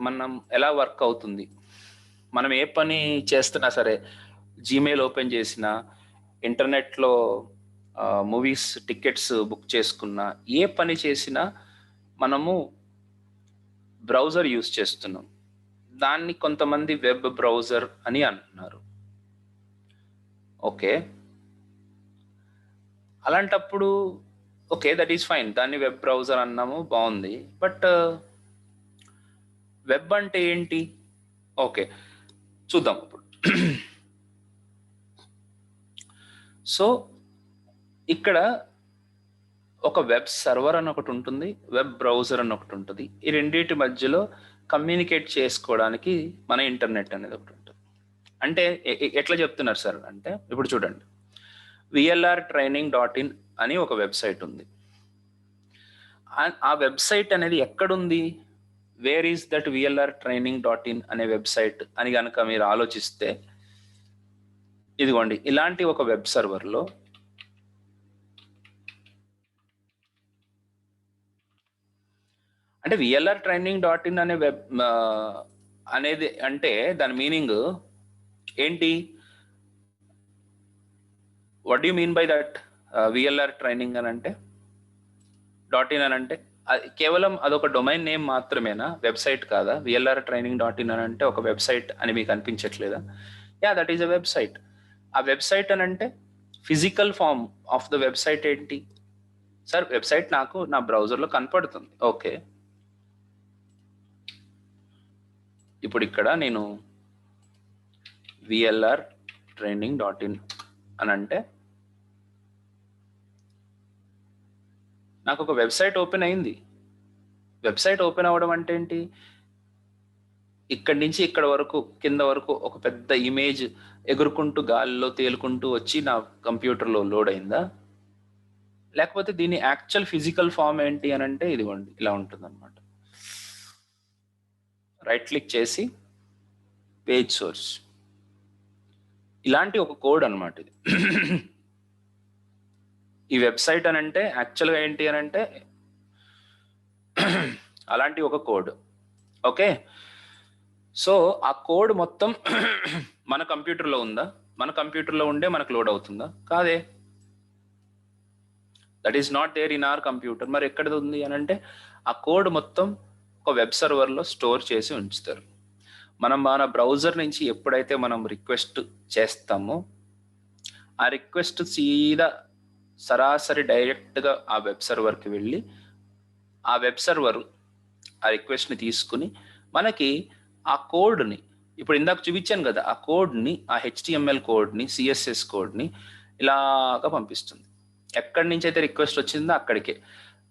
మనం ఎలా వర్క్ అవుతుంది, మనం ఏ పని చేస్తున్నా సరే, జీమెయిల్ ఓపెన్ చేసినా, ఇంటర్నెట్లో మూవీస్ టికెట్స్ బుక్ చేసుకున్నా, ఏ పని చేసినా మనము బ్రౌజర్ యూజ్ చేస్తున్నాం. దాన్ని కొంతమంది వెబ్ బ్రౌజర్ అని అంటున్నారు. ఓకే, అలాంటప్పుడు ఓకే, దట్ ఈస్ ఫైన్, దాన్ని వెబ్ బ్రౌజర్ అన్నాము, బాగుంది. బట్ వెబ్ అంటే ఏంటి? ఓకే, చూద్దాం ఇప్పుడు. సో ఇక్కడ ఒక వెబ్ సర్వర్ అని ఒకటి ఉంటుంది, వెబ్ బ్రౌజర్ అని ఒకటి ఉంటుంది. ఈ రెండింటి మధ్యలో కమ్యూనికేట్ చేసుకోవడానికి మన ఇంటర్నెట్ అనేది ఒకటి ఉంటుంది. అంటే ఎట్లా చెప్తున్నారు సార్ అంటే, ఇప్పుడు చూడండి, VLRtraining.in అని ఒక వెబ్సైట్ ఉంది. ఆ వెబ్సైట్ అనేది ఎక్కడుంది? వేర్ ఈస్ దట్ VLRtraining.in అనే వెబ్సైట్ అని కనుక మీరు ఆలోచిస్తే, ఇదిగోండి ఇలాంటి ఒక వెబ్ సర్వర్లో అంటే VLRtraining.in అనే వెబ్ అనేది అంటే దాని మీనింగ్ ఏంటి? What you mean by that? VLRtraining అని అంటే, .in అని అంటే కేవలం అదొక డొమైన్ నేమ్ మాత్రమేనా, వెబ్సైట్ కాదా? VLRtraining.in అని అంటే ఒక వెబ్సైట్ అని మీకు అనిపించట్లేదా? Ya, that is a website. ఆ వెబ్సైట్ అని అంటే physical form of the website ఏంటి సార్? వెబ్సైట్ నాకు నా బ్రౌజర్లో కనపడుతుంది. ఓకే, ఇప్పుడు ఇక్కడ నేను VLRtraining.in అని అంటే నాకు ఒక వెబ్సైట్ ఓపెన్ అయింది. వెబ్సైట్ ఓపెన్ అవ్వడం అంటే ఏంటి? ఇక్కడి నుంచి ఇక్కడ వరకు, కింద వరకు ఒక పెద్ద ఇమేజ్ ఎగురుకుంటూ గాలిలో తేలుకుంటూ వచ్చి నా కంప్యూటర్లో లోడ్ అయిందా? లేకపోతే దీని యాక్చువల్ ఫిజికల్ ఫామ్ ఏంటి అని అంటే ఇదిగోండి ఇలా ఉంటుంది అనమాట. రైట్ క్లిక్ చేసి పేజ్ సోర్స్, ఇలాంటి ఒక కోడ్ అనమాట ఇది. ఈ వెబ్సైట్ అని అంటే యాక్చువల్గా ఏంటి అని అంటే అలాంటి ఒక కోడ్. ఓకే, సో ఆ కోడ్ మొత్తం మన కంప్యూటర్లో ఉందా? మన కంప్యూటర్లో ఉండే మనకు లోడ్ అవుతుందా? కాదే, that is not there in our computer. మరి ఎక్కడిది ఉంది అని అంటే ఆ కోడ్ మొత్తం ఒక వెబ్ సర్వర్లో స్టోర్ చేసి ఉంచుతారు. మన బ్రౌజర్ నుంచి ఎప్పుడైతే మనం రిక్వెస్ట్ చేస్తామో, ఆ రిక్వెస్ట్ సీదా సరాసరి డైరెక్ట్గా ఆ వెబ్ సర్వర్కి వెళ్ళి, ఆ వెబ్ సర్వర్ ఆ రిక్వెస్ట్ని తీసుకుని మనకి ఆ కోడ్ని, ఇప్పుడు ఇందాక చూపించాను కదా, ఆ కోడ్ని, ఆ HTML కోడ్ని, CSS కోడ్ని ఇలాగా పంపిస్తుంది. ఎక్కడి నుంచి అయితే రిక్వెస్ట్ వచ్చిందో అక్కడికే.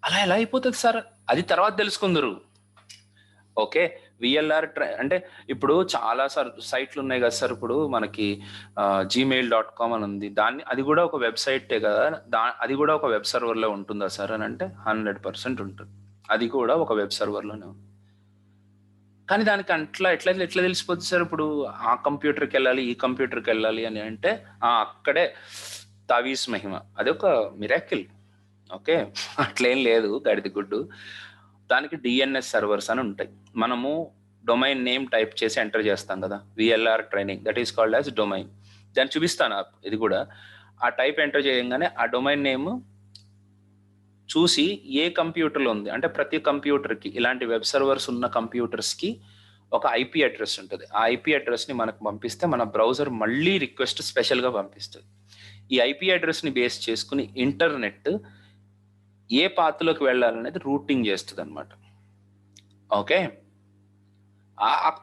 అలా ఎలా అయిపోతుంది సార్? అది తర్వాత తెలుసుకుందరు. ఓకే, VLR అంటే ఇప్పుడు చాలా సైట్లు ఉన్నాయి కదా సార్. ఇప్పుడు మనకి gmail.com అని ఉంది, అది కూడా ఒక వెబ్సైటే కదా, అది కూడా ఒక వెబ్ సర్వర్లో ఉంటుందా సార్ అని అంటే 100% ఉంటుంది. అది కూడా ఒక వెబ్ సర్వర్లోనే ఉంది. కానీ దానికి ఎట్లా తెలిసిపోతుంది సార్? ఇప్పుడు ఆ కంప్యూటర్కి వెళ్ళాలి, ఈ కంప్యూటర్కి వెళ్ళాలి అని అంటే అక్కడే తావీస్ మహిమ, అది ఒక మిరాకిల్. ఓకే, అట్లేం లేదు గడిది గుడ్డు. దానికి DNS సర్వర్స్ అని ఉంటాయి. మనము డొమైన్ నేమ్ టైప్ చేసి ఎంటర్ చేస్తాం కదా, VLRtraining, that is called as domain. దాన్ని చూపిస్తాను ఇది కూడా. ఆ టైప్ ఎంటర్ చేయగానే ఆ డొమైన్ నేమ్ చూసి ఏ కంప్యూటర్లో ఉంది అంటే ప్రతి కంప్యూటర్కి ఇలాంటి వెబ్ సర్వర్స్ ఉన్న కంప్యూటర్స్కి ఒక ఐపీ అడ్రస్ ఉంటుంది. ఆ ఐపీ అడ్రస్ని మనకు పంపిస్తే మన బ్రౌజర్ మళ్ళీ రిక్వెస్ట్ స్పెషల్గా పంపిస్తుంది. ఈ ఐపీ అడ్రస్ని బేస్ చేసుకుని ఇంటర్నెట్ ఏ పాత్లోకి వెళ్ళాలనేది రూటింగ్ చేస్తుంది అనమాట. ఓకే,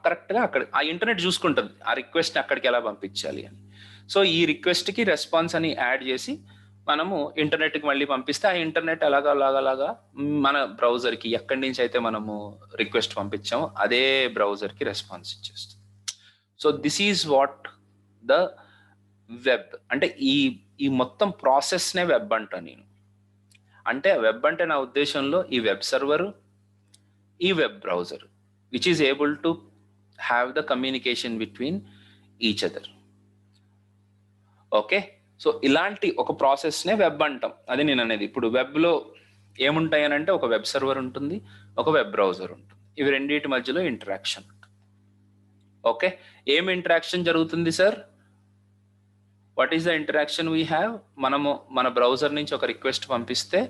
కరెక్ట్గా అక్కడ ఆ ఇంటర్నెట్ చూసుకుంటుంది ఆ రిక్వెస్ట్ని అక్కడికి ఎలా పంపించాలి అని. సో ఈ రిక్వెస్ట్కి రెస్పాన్స్ అని యాడ్ చేసి మనము ఇంటర్నెట్కి మళ్ళీ పంపిస్తే ఆ ఇంటర్నెట్ అలాగా మన బ్రౌజర్కి ఎక్కడి నుంచి అయితే మనము రిక్వెస్ట్ పంపించామో అదే బ్రౌజర్కి రెస్పాన్స్ ఇచ్చేస్తుంది. So this is what the web అంటే ఈ ఈ మొత్తం ప్రాసెస్నే వెబ్ అంటా నేను. అంటే వెబ్ అంటే నా ఉద్దేశంలో ఈ వెబ్ సర్వర్, ఈ web browser which is able to have the communication between each other. Okay, so ఇలాంటి ఒక ప్రాసెస్నే వెబ్ అంటాం. అది నేను అనేది. ఇప్పుడు వెబ్లో ఏముంటాయి అని అంటే ఒక వెబ్ సర్వర్ ఉంటుంది, ఒక వెబ్ బ్రౌజర్ ఉంటుంది. ఇవి రెండింటి మధ్యలో ఇంటరాక్షన్ ఉంటుంది. ఓకే, ఏం ఇంటరాక్షన్ జరుగుతుంది sir? What is the interaction we have? మనము మన బ్రౌజర్ నుంచి ఒక రిక్వెస్ట్ పంపిస్తే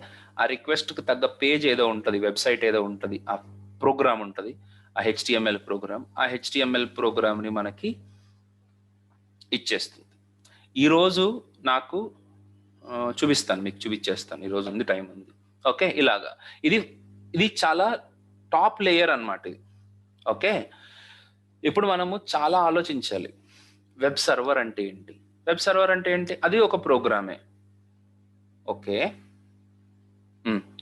ఆ రిక్వెస్ట్కి తగ్గ పేజ్ ఏదో ఉంటుంది, వెబ్సైట్ ఏదో ఉంటుంది, ఆ ప్రోగ్రామ్ ఉంటుంది, ఆ హెచ్టిఎంఎల్ ప్రోగ్రామ్. ఆ హెచ్టిఎంఎల్ ప్రోగ్రామ్ని మనకి ఇచ్చేస్తుంది. ఈరోజు నాకు చూపిస్తాను, మీకు చూపించేస్తాను. ఈరోజు ఉంది, టైం ఉంది. ఓకే, ఇలాగా ఇది ఇది చాలా టాప్ లేయర్ అన్నమాట ఇది. ఓకే, ఇప్పుడు మనము చాలా ఆలోచించాలి. వెబ్ సర్వర్ అంటే ఏంటి? వెబ్ సర్వర్ అంటే ఏంటి? అది ఒక ప్రోగ్రామే. ఓకే,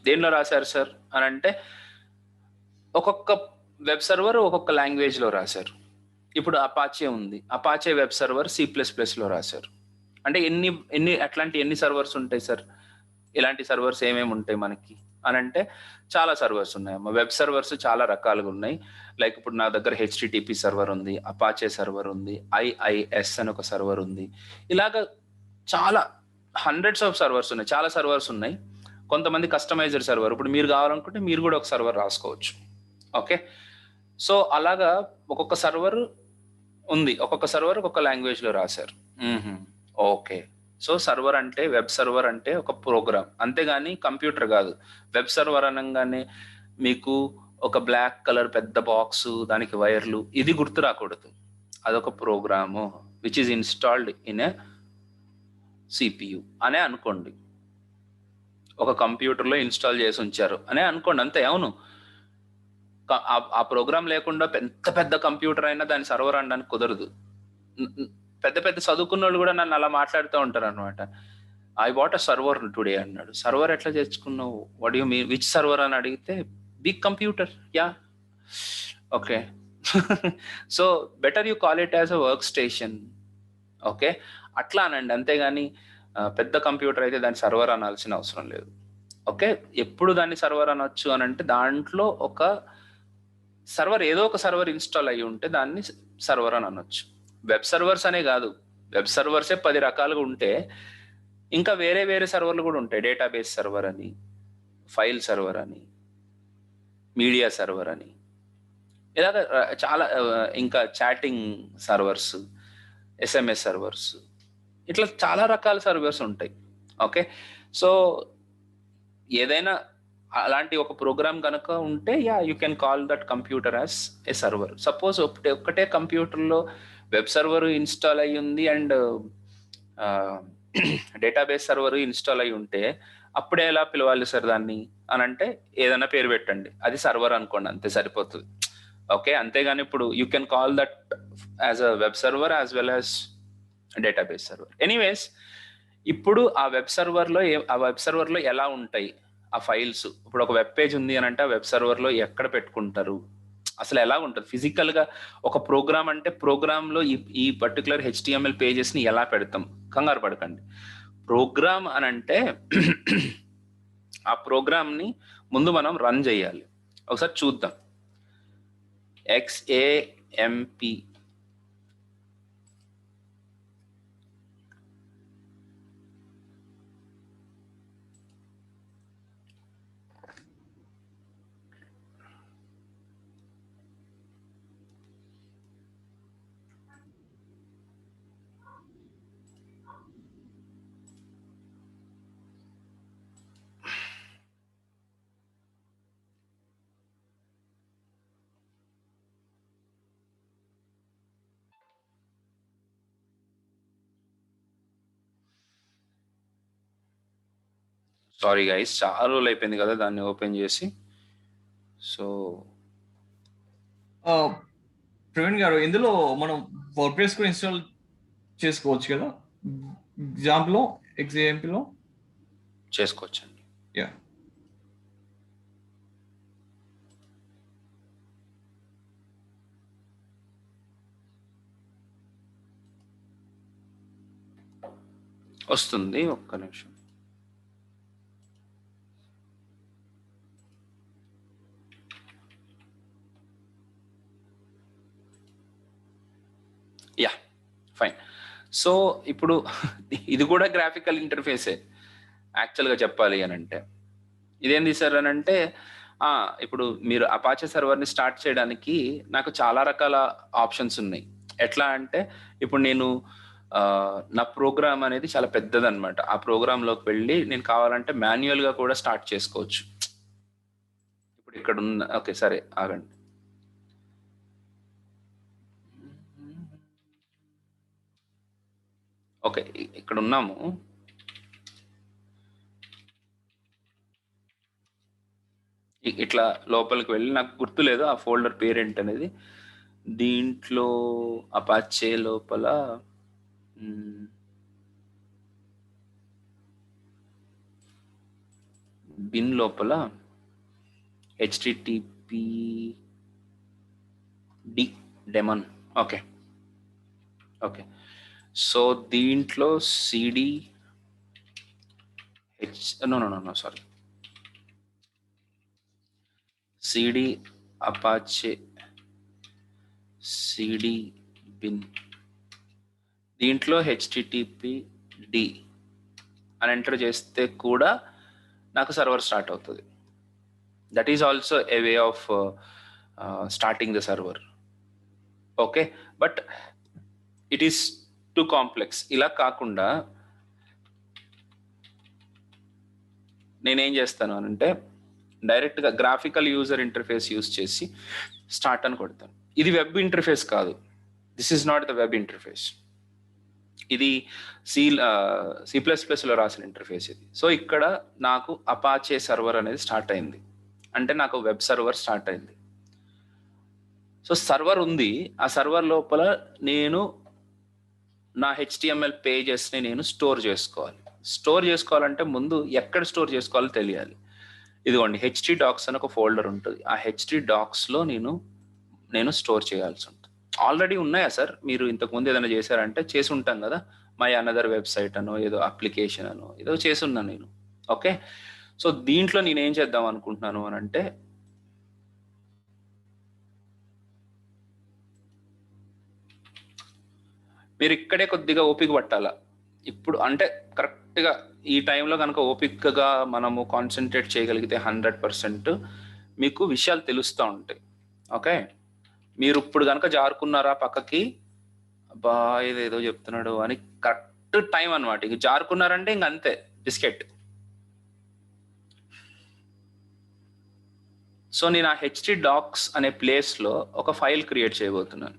దేనిలో రాశారు సార్ అని అంటే ఒక్కొక్క వెబ్ సర్వర్ ఒక్కొక్క లాంగ్వేజ్లో రాశారు. ఇప్పుడు అపాచే ఉంది, అపాచే వెబ్ సర్వర్ C++లో రాశారు. అంటే ఎన్ని సర్వర్స్ ఉంటాయి సార్? ఇలాంటి సర్వర్స్ ఏమేమి ఉంటాయి మనకి అని అంటే చాలా సర్వర్స్ ఉన్నాయమ్మా. వెబ్ సర్వర్స్ చాలా రకాలుగా ఉన్నాయి. లైక్ ఇప్పుడు నా దగ్గర HTTP సర్వర్ ఉంది, అపాచే సర్వర్ ఉంది, IIS అని ఒక సర్వర్ ఉంది. ఇలాగ చాలా హండ్రెడ్స్ ఆఫ్ సర్వర్స్ ఉన్నాయి, చాలా సర్వర్స్ ఉన్నాయి. కొంతమంది కస్టమైజర్ సర్వర్, ఇప్పుడు మీరు కావాలనుకుంటే మీరు కూడా ఒక సర్వర్ రాసుకోవచ్చు. ఓకే, సో అలాగా ఒక్కొక్క సర్వర్ ఉంది, ఒక్కొక్క సర్వర్ ఒక్కొక్క లాంగ్వేజ్లో రాశారు. ఓకే, సో సర్వర్ అంటే వెబ్ సర్వర్ అంటే ఒక ప్రోగ్రామ్, అంతేగాని కంప్యూటర్ కాదు. వెబ్ సర్వర్ అనగానే మీకు ఒక బ్లాక్ కలర్ పెద్ద బాక్స్, దానికి వైర్లు, ఇది గుర్తు రాకూడదు. అదొక program which is installed in a CPU అనే అనుకోండి. ఒక కంప్యూటర్లో ఇన్స్టాల్ చేసి ఉంచారు అనే అనుకోండి, అంతే. అవును, ఆ ప్రోగ్రామ్ లేకుండా పెద్ద పెద్ద కంప్యూటర్ అయినా దాని సర్వర్ అనడానికి కుదరదు. పెద్ద పెద్ద చదువుకున్న వాళ్ళు కూడా నన్ను అలా మాట్లాడుతూ ఉంటారు అనమాట. I what a server today అన్నాడు. సర్వర్ ఎట్లా తెచ్చుకున్నావు? What you mean which server అని అడిగితే big computer. Ya, okay. So better you call it as a work station. Okay, అట్లా అనండి, అంతేగాని పెద్ద కంప్యూటర్ అయితే దాన్ని సర్వర్ అనాల్సిన అవసరం లేదు. ఓకే, ఎప్పుడు దాన్ని సర్వర్ అనొచ్చు అని అంటే దాంట్లో ఒక సర్వర్, ఏదో ఒక సర్వర్ ఇన్స్టాల్ అయ్యి ఉంటే దాన్ని సర్వర్ అని అనొచ్చు. వెబ్ సర్వర్స్ అనే కాదు, వెబ్ సర్వర్సే 10 రకాలుగా ఉంటే ఇంకా వేరే వేరే సర్వర్లు కూడా ఉంటాయి. డేటాబేస్ సర్వర్ అని, ఫైల్ సర్వర్ అని, మీడియా సర్వర్ అని, ఇలాగ చాలా, ఇంకా చాటింగ్ సర్వర్స్, SMS సర్వర్స్, ఇట్లా చాలా రకాల సర్వర్స్ ఉంటాయి. ఓకే, సో ఏదైనా అలాంటి ఒక ప్రోగ్రామ్ కనుక ఉంటే yeah you can call that computer as a server. Suppose ఒక్కటే కంప్యూటర్లో వెబ్ సర్వర్ ఇన్స్టాల్ అయ్యి ఉంది అండ్ డేటాబేస్ సర్వర్ ఇన్స్టాల్ అయ్యి ఉంటే అప్పుడే ఎలా పిలవాలి సార్ దాన్ని అని అంటే ఏదైనా పేరు పెట్టండి, అది సర్వర్ అనుకోండి, అంతే సరిపోతుంది. ఓకే, అంతేగాని ఇప్పుడు you can call that as a web server as well as database server. Anyways, ఇప్పుడు ఆ వెబ్ సర్వర్లో ఎలా ఉంటాయి ఆ ఫైల్స్? ఇప్పుడు ఒక వెబ్ పేజ్ ఉంది అని అంటే ఆ వెబ్ సర్వర్లో ఎక్కడ పెట్టుకుంటారు, అసలు ఎలా ఉంటుంది ఫిజికల్ గా? ఒక ప్రోగ్రామ్ అంటే ప్రోగ్రామ్ లో ఈ పర్టికులర్ HTML పేజెస్ ని ఎలా పెడతాం? కంగారు పడకండి. ప్రోగ్రామ్ అని అంటే ఆ ప్రోగ్రామ్ ని ముందు మనం రన్ చేయాలి. ఒకసారి చూద్దాం. XAMPP సారీ గైస్, చాలా రోజులు అయిపోయింది కదా దాన్ని ఓపెన్ చేసి. సో ప్రవీణ్ గారు, ఇందులో మనం వర్డ్ప్రెస్ కూడా ఇన్స్టాల్ చేసుకోవచ్చు కదా, ఎగ్జాంపుల్లో చేసుకోవచ్చండి. యా. వస్తుంది, ఒక్క నిమిషం. Yeah, fine. సో ఇప్పుడు ఇది కూడా గ్రాఫికల్ ఇంటర్ఫేసే యాక్చువల్గా చెప్పాలి అని అంటే. ఇదేంది సార్ అని అంటే, ఇప్పుడు మీరు అపాచే సర్వర్ని స్టార్ట్ చేయడానికి నాకు చాలా రకాల ఆప్షన్స్ ఉన్నాయి. ఎట్లా అంటే, ఇప్పుడు నేను నా ప్రోగ్రామ్ అనేది చాలా పెద్దదన్నమాట. ఆ ప్రోగ్రాంలోకి వెళ్ళి నేను కావాలంటే మాన్యువల్గా కూడా స్టార్ట్ చేసుకోవచ్చు. ఇప్పుడు ఇక్కడ ఉన్న, ఓకే సరే ఆగండి. ఓకే, ఇక్కడ ఉన్నాము. ఇట్లా లోపలికి వెళ్ళి, నాకు గుర్తులేదు ఆ ఫోల్డర్ పేరెంట్ అనేది. దీంట్లో అపాచే లోపల బిన్ లోపల HTTP D daemon. Okay okay. So దీంట్లో CD no sorry, CD Apache CD bin, దీంట్లో హెచ్టిటిపి డి అని ఎంటర్ చేస్తే కూడా నాకు సర్వర్ స్టార్ట్ అవుతుంది. That is also a way of starting the server. Okay, but it is too complex. ఇలా కాకుండా నేనేం చేస్తాను అని అంటే, డైరెక్ట్గా గ్రాఫికల్ యూజర్ ఇంటర్ఫేస్ యూజ్ చేసి స్టార్ట్ అని కొడతాను. ఇది వెబ్ ఇంటర్ఫేస్ కాదు, this is not the web interface. ఇది C++లో రాసిన ఇంటర్ఫేస్ ఇది. సో ఇక్కడ నాకు అపాచే సర్వర్ అనేది స్టార్ట్ అయింది, అంటే నాకు వెబ్ సర్వర్ స్టార్ట్ అయింది. సో సర్వర్ ఉంది, ఆ సర్వర్ లోపల నేను నా HTML పేజెస్ని నేను స్టోర్ చేసుకోవాలి. స్టోర్ చేసుకోవాలంటే ముందు ఎక్కడ స్టోర్ చేసుకోవాలో తెలియాలి. ఇదిగోండి, htdocs అని ఒక ఫోల్డర్ ఉంటుంది. ఆ htdocsలో నేను స్టోర్ చేయాల్సి ఉంటుంది. ఆల్రెడీ ఉన్నాయా సార్? మీరు ఇంతకుముందు ఏదైనా చేశారంటే చేసి ఉంటాం కదా, మై అనదర్ వెబ్సైట్ అనో ఏదో అప్లికేషన్ అనో ఏదో చేసి ఉన్నాను నేను. ఓకే, సో దీంట్లో నేను ఏం చేద్దాం అనుకుంటున్నాను అని అంటే, మీరు ఇక్కడే కొద్దిగా ఓపిక పట్టాలా. ఇప్పుడు అంటే కరెక్ట్గా ఈ టైంలో కనుక ఓపికగా మనము కాన్సన్ట్రేట్ చేయగలిగితే 100% మీకు విషయాలు తెలుస్తూ ఉంటాయి. ఓకే, మీరు ఇప్పుడు కనుక జారుకున్నారా పక్కకి, అబ్బా ఇదేదో చెప్తున్నాడు అని, కరెక్ట్ టైం అనమాట. ఇక జారుకున్నారంటే ఇంక అంతే, బిస్కెట్. సో నేను ఆ htdocs అనే ప్లేస్లో ఒక ఫైల్ క్రియేట్ చేయబోతున్నాను.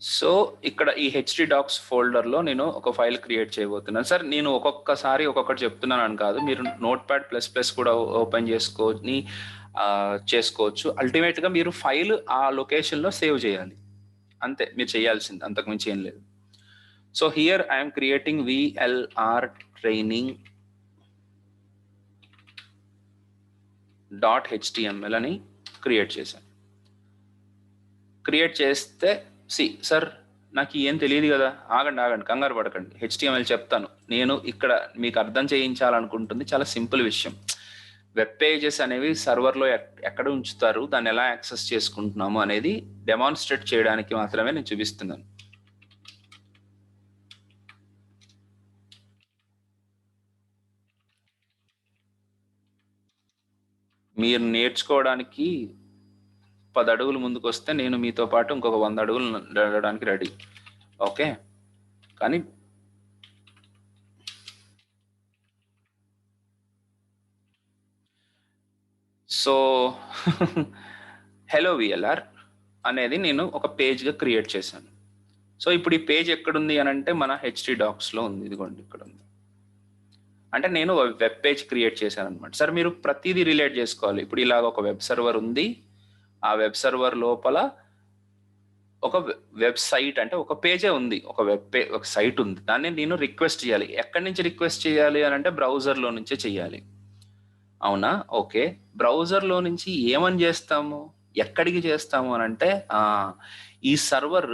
సో ఇక్కడ ఈ htdocs ఫోల్డర్లో నేను ఒక ఫైల్ క్రియేట్ చేయబోతున్నాను. సార్ నేను ఒక్కొక్కసారి ఒక్కొక్కటి చెప్తున్నాను అని కాదు, మీరు Notepad++ కూడా ఓపెన్ చేసుకోవచ్చు. అల్టిమేట్గా మీరు ఫైల్ ఆ లొకేషన్లో సేవ్ చేయాలి, అంతే మీరు చేయాల్సింది, అంతకుమించి ఏం లేదు. So here I'm creating VLR training.html అని క్రియేట్ చేశాను. క్రియేట్ చేస్తే సార్ నాకు ఏం తెలియదు కదా, ఆగండి కంగారు పడకండి, HTML చెప్తాను. నేను ఇక్కడ మీకు అర్థం చేయించాలనుకుంటుంది చాలా సింపుల్ విషయం. వెబ్ పేజెస్ అనేవి సర్వర్లో ఎక్కడ ఉంచుతారు, దాన్ని ఎలా యాక్సెస్ చేసుకుంటున్నాము అనేది డెమాన్స్ట్రేట్ చేయడానికి మాత్రమే నేను చూపిస్తున్నాను. మీరు నేర్చుకోవడానికి 10 అడుగులు ముందుకు వస్తే నేను మీతో పాటు ఇంకొక 100 అడుగులు నడవడానికి రెడీ. ఓకే, కానీ సో హలో విఎల్ఆర్ అనేది నేను ఒక పేజ్గా క్రియేట్ చేశాను. సో ఇప్పుడు ఈ పేజ్ ఎక్కడుంది అని అంటే మన హెచ్డి డాక్స్లో ఉంది. ఇదిగోండి ఇక్కడ ఉంది. అంటే నేను వెబ్ పేజ్ క్రియేట్ చేశాను అనమాట. సార్ మీరు ప్రతిదీ రిలేట్ చేసుకోవాలి. ఇప్పుడు ఇలాగ ఒక వెబ్ సర్వర్ ఉంది, ఆ వెబ్ సర్వర్ లోపల ఒక వెబ్సైట్ అంటే ఒక పేజే ఉంది, ఒక సైట్ ఉంది. దాన్ని నేను రిక్వెస్ట్ చేయాలి. ఎక్కడి నుంచి రిక్వెస్ట్ చేయాలి అని అంటే బ్రౌజర్లో నుంచే చేయాలి. అవునా? ఓకే. బ్రౌజర్లో నుంచి ఏమని చేస్తాము, ఎక్కడికి చేస్తాము అని అంటే ఈ సర్వర్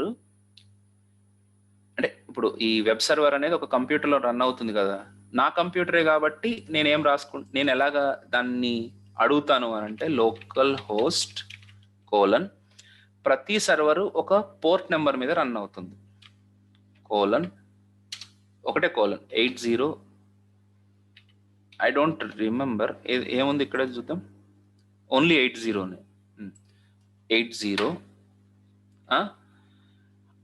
అంటే ఇప్పుడు ఈ వెబ్ సర్వర్ అనేది ఒక కంప్యూటర్లో రన్ అవుతుంది కదా, నా కంప్యూటరే కాబట్టి నేను ఎలాగా దాన్ని అడుగుతాను అని అంటే లోకల్ హోస్ట్ కోలన్ ప్రతి సర్వరు ఒక పోర్ట్ నెంబర్ మీద రన్ అవుతుంది. ఒకటే కోలన్ 80 ఐ డోంట్ రిమెంబర్ ఏముంది ఇక్కడ చూద్దాం. ఓన్లీ 80నే 80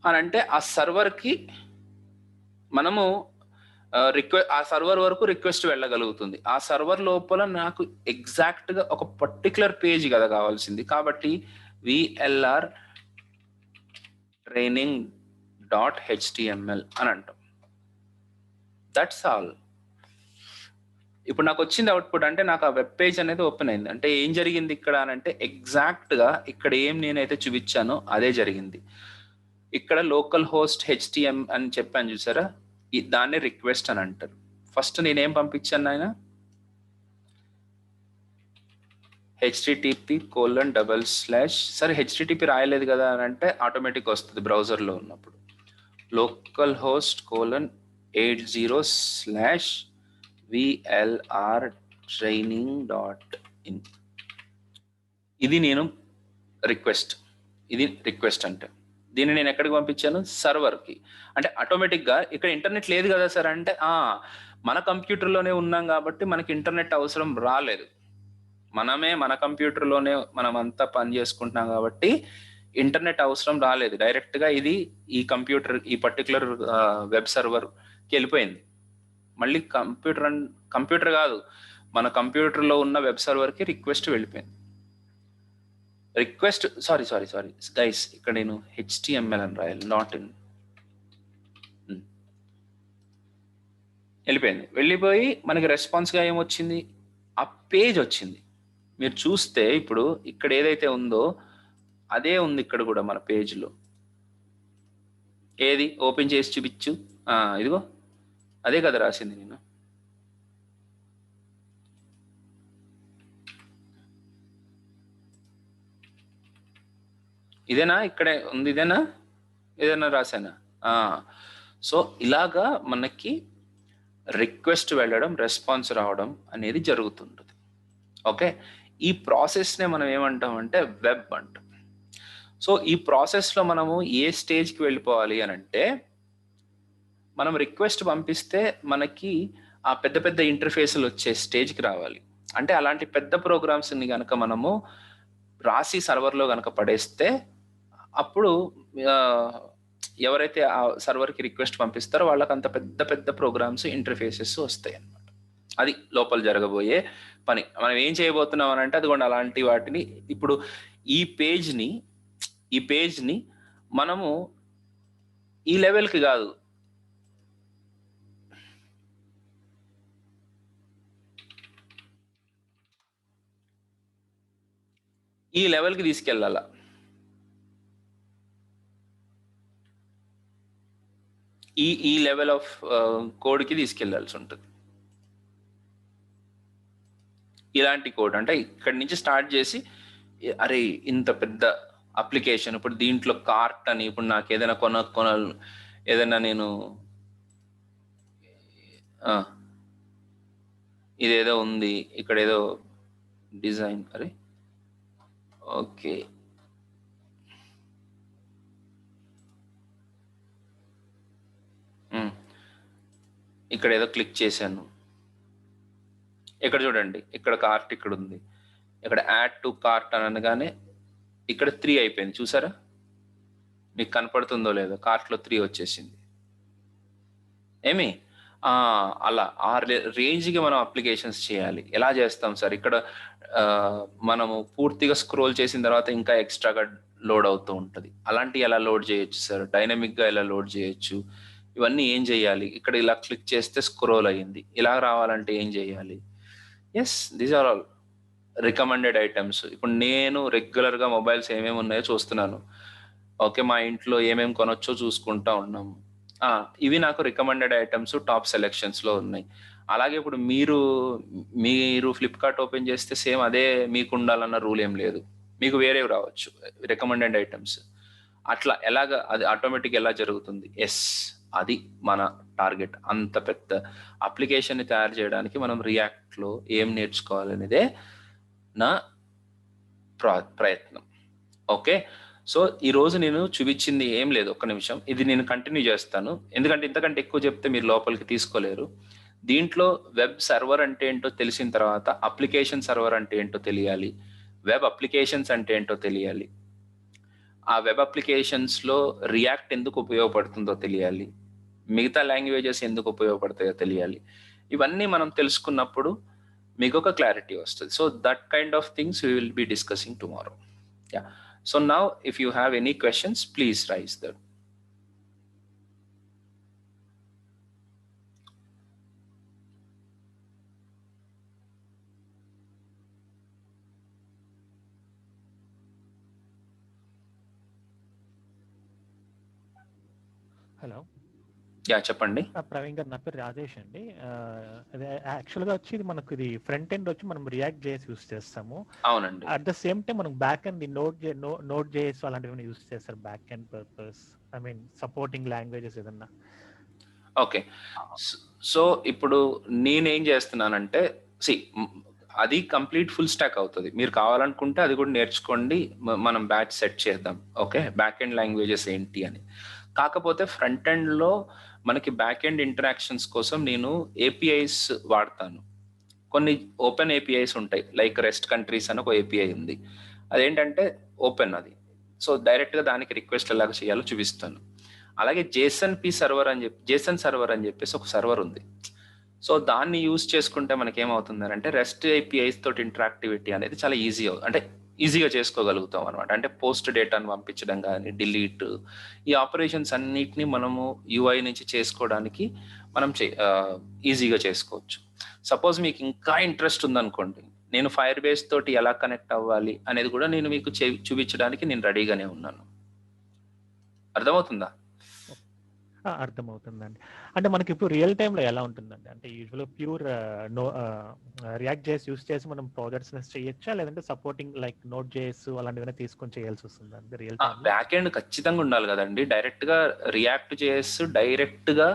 అని అంటే ఆ సర్వర్కి మనము ఆ సర్వర్ వరకు రిక్వెస్ట్ వెళ్ళగలుగుతుంది. ఆ సర్వర్ లోపల నాకు ఎగ్జాక్ట్గా ఒక పర్టికులర్ పేజ్ కదా కావాల్సింది. కాబట్టి విఎల్ఆర్ training.html అని అంటాం. That's all. ఇప్పుడు నాకు వచ్చింది అవుట్పుట్ అంటే నాకు ఆ వెబ్ పేజ్ అనేది ఓపెన్ అయింది. అంటే ఏం జరిగింది ఇక్కడ అని అంటే ఎగ్జాక్ట్గా ఇక్కడ ఏం నేనైతే చూపించానో అదే జరిగింది. ఇక్కడ లోకల్ హోస్ట్ హెచ్టిఎం అని చెప్పాను చూసారా, దాన్ని రిక్వెస్ట్ అని అంటారు. ఫస్ట్ నేనేం పంపించాను ఆయన http:// సరే హెచ్టిటిపి రాయలేదు కదా అని అంటే ఆటోమేటిక్ వస్తుంది బ్రౌజర్లో ఉన్నప్పుడు. లోకల్ హోస్ట్ 80/VLR training.in ఇది రిక్వెస్ట్ అంటే దీన్ని నేను ఎక్కడికి పంపించాను, సర్వర్కి. అంటే ఆటోమేటిక్గా ఇక్కడ ఇంటర్నెట్ లేదు కదా సార్ అంటే మన కంప్యూటర్లోనే ఉన్నాం కాబట్టి మనకి ఇంటర్నెట్ అవసరం రాలేదు. మన కంప్యూటర్లోనే మనం అంతా పని చేసుకుంటున్నాం కాబట్టి ఇంటర్నెట్ అవసరం రాలేదు. డైరెక్ట్గా ఇది ఈ పర్టికులర్ వెబ్ సర్వర్కి వెళ్ళిపోయింది. మళ్ళీ కంప్యూటర్ కాదు, మన కంప్యూటర్లో ఉన్న వెబ్ సర్వర్కి రిక్వెస్ట్ వెళ్ళిపోయింది. సారీ గైస్, ఇక్కడ నేను HTML అని రాయాలి, నాట్ ఇన్. వెళ్ళిపోయి మనకి రెస్పాన్స్గా ఏమొచ్చింది, ఆ పేజ్ వచ్చింది. మీరు చూస్తే ఇప్పుడు ఇక్కడ ఏదైతే ఉందో అదే ఉంది ఇక్కడ కూడా మన పేజ్లో. ఏది ఓపెన్ చేసి చూపించు, ఇదిగో అదే కదా రాసింది నేను. ఇదేనా ఇక్కడే ఉంది, ఇదేనా ఏదైనా రాసానా? సో ఇలాగా మనకి రిక్వెస్ట్ వెళ్ళడం, రెస్పాన్స్ రావడం అనేది జరుగుతుంటుంది. ఓకే, ఈ ప్రాసెస్నే మనం ఏమంటామంటే వెబ్ అంటాం. సో ఈ ప్రాసెస్లో మనము ఏ స్టేజ్కి వెళ్ళిపోవాలి అని అంటే, మనం రిక్వెస్ట్ పంపిస్తే మనకి ఆ పెద్ద పెద్ద ఇంటర్ఫేస్లు వచ్చే స్టేజ్కి రావాలి. అంటే అలాంటి పెద్ద ప్రోగ్రామ్స్ని కనుక మనము రాసి సర్వర్లో కనుక పడేస్తే అప్పుడు ఎవరైతే ఆ సర్వర్కి రిక్వెస్ట్ పంపిస్తారో వాళ్ళకి అంత పెద్ద పెద్ద ప్రోగ్రామ్స్ ఇంటర్ఫేసెస్ వస్తాయి అన్నమాట. అది లోపల జరగబోయే పని. మనం ఏం చేయబోతున్నాం అని అంటే అదిగోండి అలాంటి వాటిని. ఇప్పుడు ఈ పేజ్ని మనము ఈ లెవెల్కి కాదు, ఈ లెవెల్కి తీసుకెళ్ళాల. ఈ లెవెల్ ఆఫ్ కోడ్కి తీసుకెళ్లాల్సి ఉంటుంది. ఇలాంటి కోడ్ అంటే ఇక్కడి నుంచి స్టార్ట్ చేసి అరే ఇంత పెద్ద అప్లికేషన్, ఇప్పుడు దీంట్లో కార్ట్ అని, ఇప్పుడు నాకు ఏదైనా కొనాలి, ఏదైనా నేను ఇదేదో ఉంది ఇక్కడ, ఏదో డిజైన్, అరే ఓకే ఇక్కడ ఏదో క్లిక్ చేశాను. ఇక్కడ చూడండి, ఇక్కడ కార్ట్ ఇక్కడ ఉంది, ఇక్కడ యాడ్ టు కార్ట్ అని అనగానే ఇక్కడ 3 అయిపోయింది. చూసారా, మీకు కనపడుతుందో లేదో, కార్ట్లో 3 వచ్చేసింది. అలా ఆ రేంజ్కి మనం అప్లికేషన్స్ చేయాలి. ఎలా చేస్తాం సార్? ఇక్కడ మనము పూర్తిగా స్క్రోల్ చేసిన తర్వాత ఇంకా ఎక్స్ట్రాగా లోడ్ అవుతూ ఉంటుంది. అలాంటివి ఎలా లోడ్ చేయొచ్చు సార్? డైనమిక్గా ఎలా లోడ్ చేయొచ్చు? ఇవన్నీ ఏం చేయాలి? ఇక్కడ ఇలా క్లిక్ చేస్తే స్క్రోల్ అయ్యింది, ఇలా రావాలంటే ఏం చేయాలి? Yes, these are all recommended items. ఇప్పుడు నేను రెగ్యులర్గా మొబైల్స్ ఏమేమి ఉన్నాయో చూస్తున్నాను. ఓకే, మా ఇంట్లో ఏమేమి కొనొచ్చో చూసుకుంటా ఉన్నాము. ఇవి నాకు రికమెండెడ్ ఐటమ్స్ టాప్ సెలెక్షన్స్ లో ఉన్నాయి. అలాగే ఇప్పుడు మీరు ఫ్లిప్కార్ట్ ఓపెన్ చేస్తే సేమ్ అదే మీకు ఉండాలన్న రూల్ ఏం లేదు. మీకు వేరేవి రావచ్చు రికమెండెడ్ ఐటమ్స్. అట్లా ఎలాగ అది ఆటోమేటిక్ ఎలా జరుగుతుంది? ఎస్, అది మన టార్గెట్. అంత పెద్ద అప్లికేషన్ ని తయారు చేయడానికి మనం రియాక్ట్ లో ఏం నేర్చుకోవాలనేదే నా ప్రయత్నం. ఓకే, సో ఈ రోజు నేను చూపించింది ఏం లేదు. ఒక్క నిమిషం, ఇది నేను కంటిన్యూ చేస్తాను, ఎందుకంటే ఇంతకంటే ఎక్కువ చెప్తే మీరు లోపలికి తీసుకోలేరు. దీంట్లో వెబ్ సర్వర్ అంటే ఏంటో తెలిసిన తర్వాత అప్లికేషన్ సర్వర్ అంటే ఏంటో తెలియాలి, వెబ్ అప్లికేషన్స్ అంటే ఏంటో తెలియాలి, ఆ వెబ్ అప్లికేషన్స్ లో రియాక్ట్ ఎందుకు ఉపయోగపడుతుందో తెలియాలి, మిగతా లాంగ్వేజెస్ ఎందుకు ఉపయోగపడతాయో తెలియాలి. ఇవన్నీ మనం తెలుసుకున్నప్పుడు మీకు ఒక క్లారిటీ వస్తుంది. So that kind of things we will be discussing tomorrow. Yeah, so now if you have any questions, please raise them. Hello, చెప్పండి. ప్రవీణ్ గారు, నా పేరు రాజేష్ అండి. అదే యాక్చువల్గా వచ్చి ఇది మనకు ఇది ఫ్రంట్ ఎండ్ వచ్చి మనం రియాక్ట్ జేఎస్ యూస్ చేస్తాము. అవునండి. అట్ ద సేమ్ టైం మనం బ్యాక్ ఎండ్ నోట్ జేఎస్ అలాంటివి యూస్ చేస్తారు back end purpose, I mean supporting languages ఏదన్నా. ఓకే, సో ఇప్పుడు నేనేం చేస్తున్నానంటే, అది కంప్లీట్ ఫుల్ స్టాక్ అవుతుంది. మీరు కావాలనుకుంటే అది కూడా నేర్చుకోండి, మనం బ్యాచ్ సెట్ చేద్దాం. ఓకే, బ్యాక్ ఎండ్ లాంగ్వేజెస్ ఏంటి అని. కాకపోతే ఫ్రంట్ ఎండ్ లో మనకి బ్యాక్ ఎండ్ ఇంటరాక్షన్స్ కోసం నేను ఏపీఐస్ వాడతాను. కొన్ని ఓపెన్ ఏపీఐస్ ఉంటాయి, లైక్ రెస్ట్ కంట్రీస్ అని ఒక ఏపీఐ ఉంది. అదేంటంటే ఓపెన్ అది, సో డైరెక్ట్ గా దానికి రిక్వెస్ట్ ఎలాగ చేయాలో చూపిస్తాను. అలాగే జేసన్ సర్వర్ అని చెప్పేసి ఒక సర్వర్ ఉంది. సో దాన్ని యూజ్ చేసుకుంటే మనకి ఏమవుతుంది అంటే రెస్ట్ ఏపీఐస్ తోటి ఇంటరాక్టివిటీ అనేది చాలా ఈజీగా చేసుకోగలుగుతాం అనమాట. అంటే పోస్ట్ డేటాను పంపించడం కానీ, డిలీట్, ఈ ఆపరేషన్స్ అన్నిటిని మనము యూఐ నుంచి చేసుకోవడానికి మనం ఈజీగా చేసుకోవచ్చు. సపోజ్ మీకు ఇంకా ఇంట్రెస్ట్ ఉందనుకోండి, నేను ఫైర్ బేస్ తోటి ఎలా కనెక్ట్ అవ్వాలి అనేది కూడా నేను మీకు చూపించడానికి నేను రెడీగానే ఉన్నాను. అర్థమవుతుందా? అర్థమవుతుందండి. అంటే మనకి ఇప్పుడు రియల్ టైంలో ఎలా ఉంటుందండి? అంటే యూజువల్గా ప్యూర్ రియాక్ట్ జేఎస్ యూస్ చేసి మనం ప్రాజెక్ట్స్ చేయొచ్చా, లేదంటే సపోర్టింగ్ లైక్ నోట్ జేఎస్ అలాంటివన్నీ తీసుకొని చేయాల్సి వస్తుందండి రియల్ టైం? బ్యాక్ ఎండ్ ఖచ్చితంగా ఉండాలి కదండి. డైరెక్ట్ గా రియాక్ట్ జేఎస్ డైరెక్ట్ గా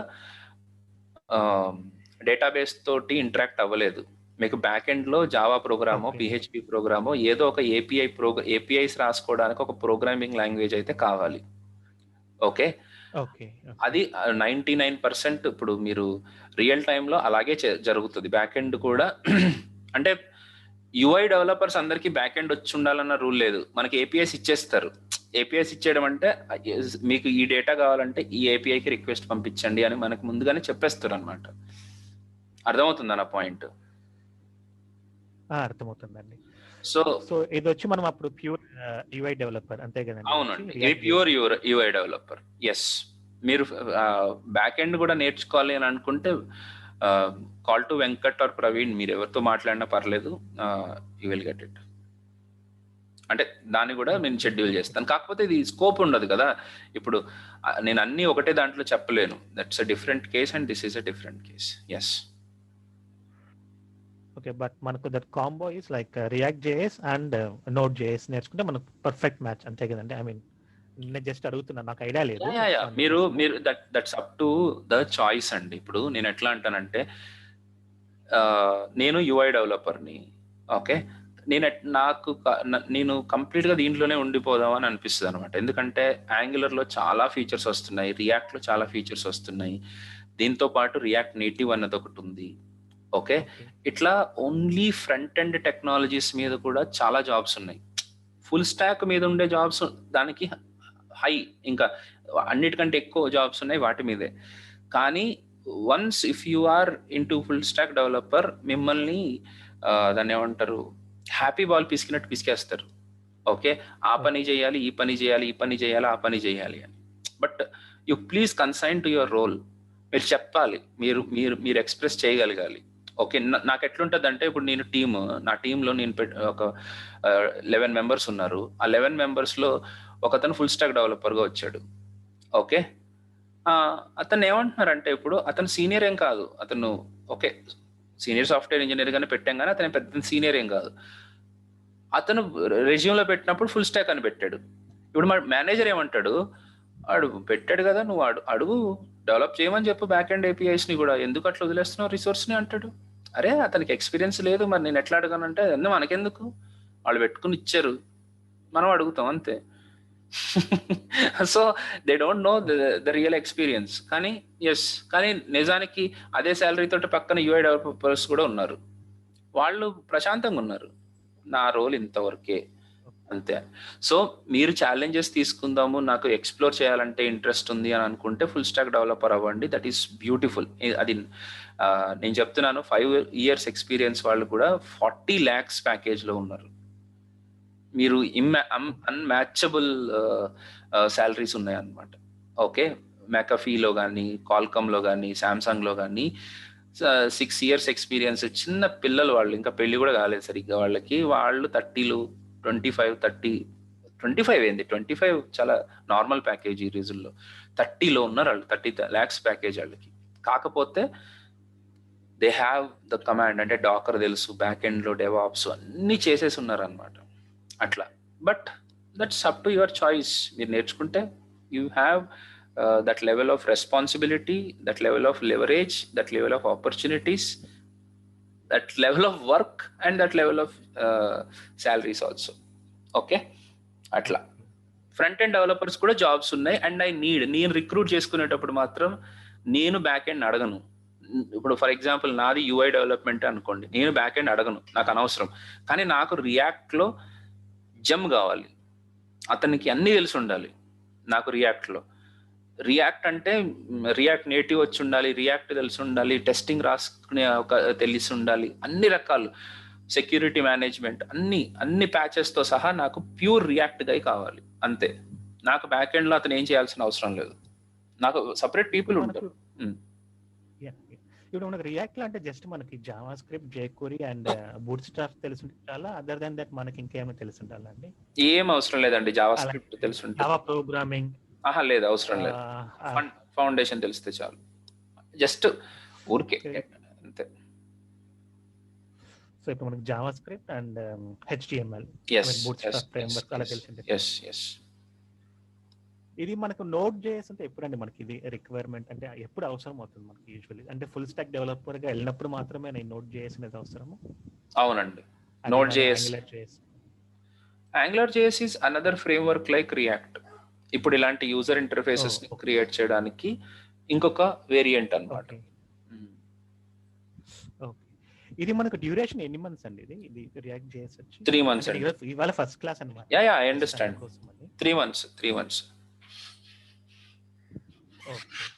డేటాబేస్ తోటి ఇంటరాక్ట్ అవ్వలేదు. మీకు బ్యాక్ ఎండ్ లో జావా ప్రోగ్రామో, పిహెచ్పి ప్రోగ్రామో, ఏదో ఒక ఏపీఐస్ రాసుకోవడానికి ఒక ప్రోగ్రామింగ్ లాంగ్వేజ్ అయితే కావాలి. ఓకే, అది 99% ఇప్పుడు మీరు రియల్ టైంలో అలాగే జరుగుతుంది. బ్యాక్ ఎండ్ కూడా అంటే యూఐ డెవలపర్స్ అందరికీ బ్యాక్ ఎండ్ వచ్చి ఉండాలన్న రూల్ లేదు. మనకి ఏపీఐస్ ఇచ్చేస్తారు. ఏపీఐస్ ఇచ్చేయడం అంటే మీకు ఈ డేటా కావాలంటే ఈ ఏపీఐకి రిక్వెస్ట్ పంపించండి అని మనకు ముందుగానే చెప్పేస్తారు అనమాట. అర్థమవుతుందా నా పాయింట్? అర్థమవుతుందండి. సో ఇది వచ్చి మనం అప్పుడు ప్యూర్ యూఐ డెవలపర్ అంతే కదండి? అవునండి, ఇది ప్యూర్ యూఐ డెవలపర్. ఎస్, మీరు బ్యాక్ ఎండ్ కూడా నేర్చుకోవాలి అని అనుకుంటే call to Venkat or Praveen, మీరు ఎవరితో మాట్లాడినా పర్లేదు, యూ విల్ గెట్ ఇట్. అంటే దాన్ని కూడా నేను షెడ్యూల్ చేస్తాను. కాకపోతే ఇది స్కోప్ ఉండదు కదా. ఇప్పుడు నేను అన్ని ఒకటే దాంట్లో చెప్పలేను. That's a different case and this is a different case. Yes, okay, but మనకు that combo is like React JS and Node JS నేర్చుకుంటే మనకు పర్ఫెక్ట్ మ్యాచ్ అంతే కదండి? ఐ మీన్ నేను జస్ట్ అడుగుతున్నా, నాకు ఐడియా లేదు. మీరు that's up to the choice అండి. ఇప్పుడు నేను ఎట్లా అంటానంటే, నేను యూఐ డెవలపర్ని. ఓకే, నేను కంప్లీట్ గా దీంట్లోనే ఉండిపోదాం అని అనిపిస్తుంది అనమాట. ఎందుకంటే యాంగులర్ లో చాలా ఫీచర్స్ వస్తున్నాయి, రియాక్ట్ లో చాలా ఫీచర్స్ వస్తున్నాయి, దీంతో పాటు రియాక్ట్ నేటివ్ అన్నది ఒకటి ఉంది. ఓకే, ఇట్లా ఓన్లీ ఫ్రంట్ ఎండ్ టెక్నాలజీస్ మీద కూడా చాలా జాబ్స్ ఉన్నాయి. ఫుల్ స్టాక్ మీద ఉండే జాబ్స్ దానికి హై, ఇంకా అన్నిటికంటే ఎక్కువ జాబ్స్ ఉన్నాయి వాటి మీదే. కానీ once if you are in to full stack developer, మిమ్మల్ని దాన్ని ఏమంటారు, హ్యాపీ బాల్ పిసికినట్టు పిసికేస్తారు. ఓకే, ఆ పని చేయాలి, ఈ పని చేయాలి, ఈ పని చేయాలి, ఆ పని చేయాలి అని. But you please consign to your role. మీరు చెప్పాలి, మీరు మీరు మీరు ఎక్స్ప్రెస్ చేయగలగాలి. ఓకే, నాకు ఎట్లుంటుంది అంటే, ఇప్పుడు నేను నా టీంలో నేను ఒక 11 మెంబర్స్ ఉన్నారు. ఆ 11 మెంబర్స్లో ఒకతను ఫుల్ స్టాక్ డెవలపర్గా వచ్చాడు. ఓకే, అతను ఏమంటున్నారంటే, ఇప్పుడు అతను సీనియర్ ఏం కాదు, అతను ఓకే సీనియర్ సాఫ్ట్వేర్ ఇంజనీర్ గానే పెట్టాం, కానీ అతను పెద్ద సీనియర్ ఏం కాదు. అతను రెజ్యూమ్లో పెట్టినప్పుడు ఫుల్ స్టాక్ అని పెట్టాడు. ఇప్పుడు మా మేనేజర్ ఏమంటాడు, అడుగు పెట్టాడు కదా, నువ్వు అడుగు డెవలప్ చేయమని చెప్పు బ్యాక్ అండ్ ఏపీఐస్ని కూడా, ఎందుకు అట్లా వదిలేస్తున్నావు రిసోర్స్ని అంటాడు. అరే అతనికి ఎక్స్పీరియన్స్ లేదు, మరి నేను ఎట్లా అడగానంటే, అన్నీ మనకెందుకు, వాళ్ళు పెట్టుకుని ఇచ్చారు, మనం అడుగుతాం అంతే. So they don't know the real experience. కానీ నిజానికి అదే శాలరీ తోటి పక్కన యూఐ డెవలపర్స్ కూడా ఉన్నారు, వాళ్ళు ప్రశాంతంగా ఉన్నారు, నా రోల్ ఇంతవరకే అంతే. సో మీరు ఛాలెంజెస్ తీసుకుందాము, నాకు ఎక్స్ప్లోర్ చేయాలంటే ఇంట్రెస్ట్ ఉంది అని అనుకుంటే ఫుల్ స్టాక్ డెవలపర్ అవ్వండి, దట్ ఈస్ బ్యూటిఫుల్. అది నేను చెప్తున్నాను, 5 years ఎక్స్పీరియన్స్ వాళ్ళు కూడా 40 lakhs ప్యాకేజ్లో ఉన్నారు. మీరు అన్మ్యాచబుల్ శాలరీస్ ఉన్నాయన్నమాట. ఓకే, మెకఫీలో కానీ, కాల్కమ్లో కానీ, సామ్సంగ్లో కానీ 6 years ఎక్స్పీరియన్స్ చిన్న పిల్లలు, వాళ్ళు ఇంకా పెళ్లి కూడా కాలేదు సరిగ్గా వాళ్ళకి, వాళ్ళు 30, 25, 30, 25 ఏంది, 25 చాలా నార్మల్ ప్యాకేజ్ ఈ రోజుల్లో. 30లో ఉన్నారు వాళ్ళు, 30 lakhs ప్యాకేజ్ వాళ్ళకి. కాకపోతే దే హ్యావ్ ద కమాండ్, అంటే డాకర్ తెలుసు, బ్యాక్ ఎండ్లో డెవాప్స్ అన్నీ చేసేసి ఉన్నారు అనమాట అట్లా. But that's up to your choice. మీరు నేర్చుకుంటే you have that level of responsibility, that level of leverage, that level of opportunities, that level of work, and that level of salaries also. Okay, atla front end developers కూడా jobs ఉన్నాయి. And నేను recruit చేసుకునేటప్పుడు మాత్రం నేను back end అడగను. ఇప్పుడు for example నాది UI development అనుకోండి, నేను బ్యాక్ ఎండ్ అడగను, నాకు అనవసరం. కానీ నాకు రియాక్ట్లో జమ్ కావాలి, అతనికి అన్నీ తెలిసి ఉండాలి. నాకు రియాక్ట్ అంటే రియాక్ట్ నేటివ్ వచ్చి ఉండాలి, రియాక్ట్ తెలిసి ఉండాలి, టెస్టింగ్ రాసుకునే తెలిసి ఉండాలి, అన్ని రకాలు, సెక్యూరిటీ మేనేజ్మెంట్, అన్ని ప్యాచెస్తో సహా నాకు ప్యూర్ రియాక్ట్ గా కావాలి అంతే. నాకు బ్యాక్ ఎండ్ లో అతను ఏం చేయాల్సిన అవసరం లేదు, నాకు సపరేట్ పీపుల్ ఉంటారు. ఇప్పుడు మనకి రియాక్ట్ అంటే జస్ట్ మనకి Java script, jQuery and boot strap తెలిసి చాలా, అదర్ దాన్ దట్ మనకి ఇంకేమీ తెలిసి ఉండాలండి? ఏం అవసరం లేదండి, జావా స్క్రిప్ట్ తెలిసి ఉంటుంది. జావా ప్రోగ్రామింగ్ లేదు, అవసరం లేదు, ఫౌండేషన్ తెలిస్తే చాలు, జస్ట్ ఊరికే అంతే. సో ఇప్పుడు మనకి Java script and HTML, boot strap framework అలా తెలిసింది. ఇది మనకు నోడ్ జేఎస్ అంటే ఎప్పుడండి మనకి ఇది రిక్వైర్మెంట్, అంటే ఎప్పుడు అవసరం అవుతుంది మనకి యూజువల్లీ? అంటే ఫుల్ స్టాక్ డెవలపర్ గా వెళ్ళినప్పుడు మాత్రమే నోడ్ జేఎస్ అనేది అవసరము? అవునండి, node JS, angular JS is another framework like react. ఇప్పుడు ఇలాంటి యూజర్ ఇంటర్ఫేసెస్ ని క్రియేట్ చేయడానికి ఇంకొక వేరియంట్ అన్నమాట. ఇది మనకు డ్యూరేషన్ ఎన్ని మంత్స్ అండి? ఇది రియాక్ట్ జేఎస్ వచ్చి 3 months అండి. ఇవాళ ఫస్ట్ క్లాస్ అన్నమాట. Yeah I understand. 3 months.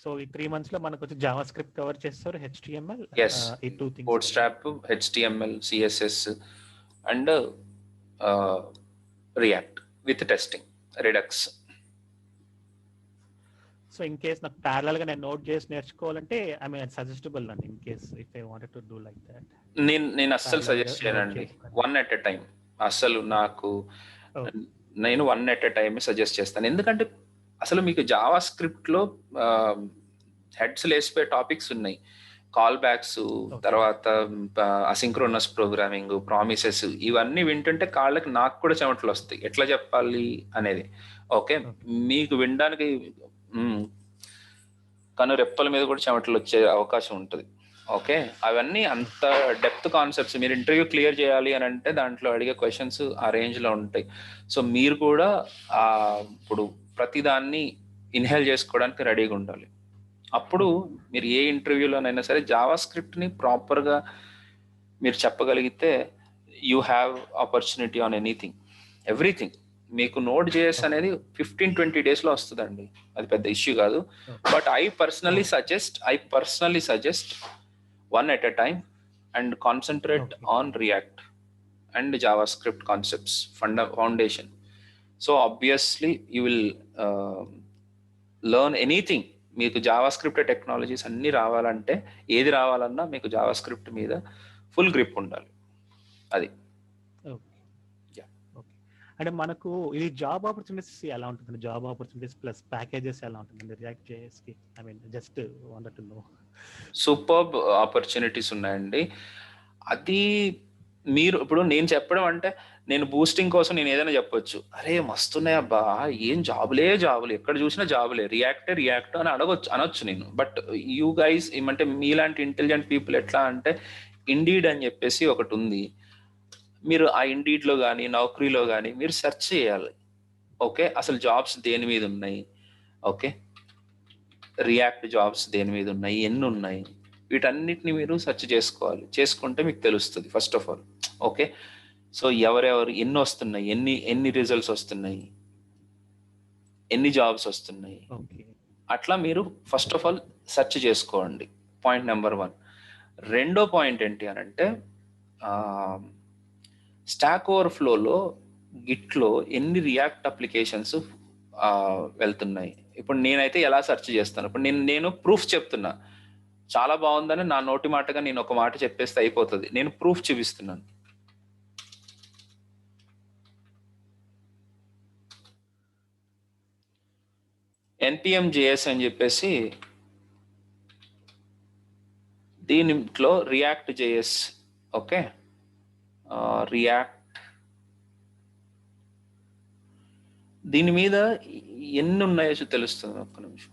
So ఈ 3 months లో మనకు వచ్చి జావా స్క్రిప్ట్ కవర్ చేస్తారు, HTML, ఈ 2 things, boot strap, HTML, CSS and react with testing, redux. So in case నాకు ప్యారలల్ గా నేను నోట్ చేసి నేర్చుకోవాలంటే ఐ మీన్ సజెస్టబుల్ అండి, in case if I wanted to do like that. నేను అస్సలు సజెస్ట్ చేయనండి, 1 at a time. అసలు నేను 1 at a time సజెస్ట్ చేస్తాను. ఎందుకంటే అసలు మీకు జావా స్క్రిప్ట్ లో హెడ్స్ లేసిపోయే టాపిక్స్ ఉన్నాయి, కాల్ బ్యాక్స్, తర్వాత అసింక్రోనస్ ప్రోగ్రామింగ్, ప్రామిసెస్, ఇవన్నీ వింటుంటే కాళ్ళకి నాకు కూడా చెమటలు వస్తాయి, ఎట్లా చెప్పాలి అనేది. ఓకే, మీకు వినడానికి కను రెప్పల మీద కూడా చెమటలు వచ్చే అవకాశం ఉంటుంది. ఓకే, అవన్నీ అంత డెప్త్ కాన్సెప్ట్స్. మీరు ఇంటర్వ్యూ క్లియర్ చేయాలి అని అంటే దాంట్లో అడిగే క్వశ్చన్స్ ఆ రేంజ్లో ఉంటాయి. సో మీరు కూడా ఇప్పుడు ప్రతిదాన్ని ఇన్హేల్ చేసుకోవడానికి రెడీగా ఉండాలి. అప్పుడు మీరు ఏ ఇంటర్వ్యూలోనైనా సరే జావా స్క్రిప్ట్ని ప్రాపర్గా మీరు చెప్పగలిగితే you have opportunity on everything. మీకు నోట్ జేఎస్ అనేది 15-20 డేస్ లో వస్తుందండి, అది పెద్ద ఇష్యూ కాదు. But I personally suggest one at a time and concentrate on React and JavaScript concepts foundation. So obviously you will learn anything. మీకు JavaScript technologies అన్ని రావాలంటే, ఏది రావాలన్నా మీకు జావాస్క్రిప్ట్ మీద ఫుల్ గ్రిప్ ఉండాలి. అది అంటే మనకు ఈ జాబ్ ఆపర్చునిటీస్ ఎలా ఉంటుంది? జాబ్ ఆపర్చునిటీస్ ప్లస్ ప్యాకేజెస్ ఎలా ఉంటుందండి రియాక్ట్ జేఎస్ కి? I mean just wanted to know. Superb opportunities ఉన్నాయండి. అది మీరు ఇప్పుడు నేను చెప్పడం అంటే, నేను బూస్టింగ్ కోసం నేను ఏదైనా చెప్పొచ్చు, అరే మస్తున్నాయి అబ్బా, ఏం జాబులే ఎక్కడ చూసినా జాబులే, రియాక్ట్ అని అనొచ్చు నేను. బట్ యూ గైస్ ఏమంటే, మీలాంటి ఇంటెలిజెంట్ పీపుల్ ఎట్లా అంటే, ఇండీడ్ అని చెప్పేసి ఒకటి ఉంది, మీరు ఆ ఇండీడ్లో కానీ నౌకరీలో కానీ మీరు సెర్చ్ చేయాలి. ఓకే, అసలు జాబ్స్ దేని మీద ఉన్నాయి, ఓకే రియాక్ట్ జాబ్స్ దేని మీద ఉన్నాయి, ఎన్ని ఉన్నాయి, వీటన్నిటిని మీరు సెర్చ్ చేసుకోవాలి. చేసుకుంటే మీకు తెలుస్తుంది first of all. Okay, so ఎవరెవరు ఎన్ని వస్తున్నాయి, ఎన్ని రిజల్ట్స్ వస్తున్నాయి, ఎన్ని జాబ్స్ వస్తున్నాయి, అట్లా మీరు ఫస్ట్ ఆఫ్ ఆల్ సెర్చ్ చేసుకోండి. Point number 1. రెండో పాయింట్ ఏంటి అని అంటే, స్టాక్ ఓవర్ఫ్లోలో గిట్లో ఎన్ని రియాక్ట్ అప్లికేషన్స్ వెళ్తున్నాయి. ఇప్పుడు నేనైతే ఎలా సెర్చ్ చేస్తాను, ఇప్పుడు నేను ప్రూఫ్ చెప్తున్నా, చాలా బాగుందని నా నోటి మాటగా నేను ఒక మాట చెప్పేస్తే అయిపోతుంది. నేను ప్రూఫ్ చూపిస్తున్నాను. NPM JS అని చెప్పేసి దీనిలో రియాక్ట్ JS, ఓకే రియాక్ట్, దీని మీద ఎన్ని ఉన్నాయో తెలుస్తుంది. ఒక్క నిమిషం.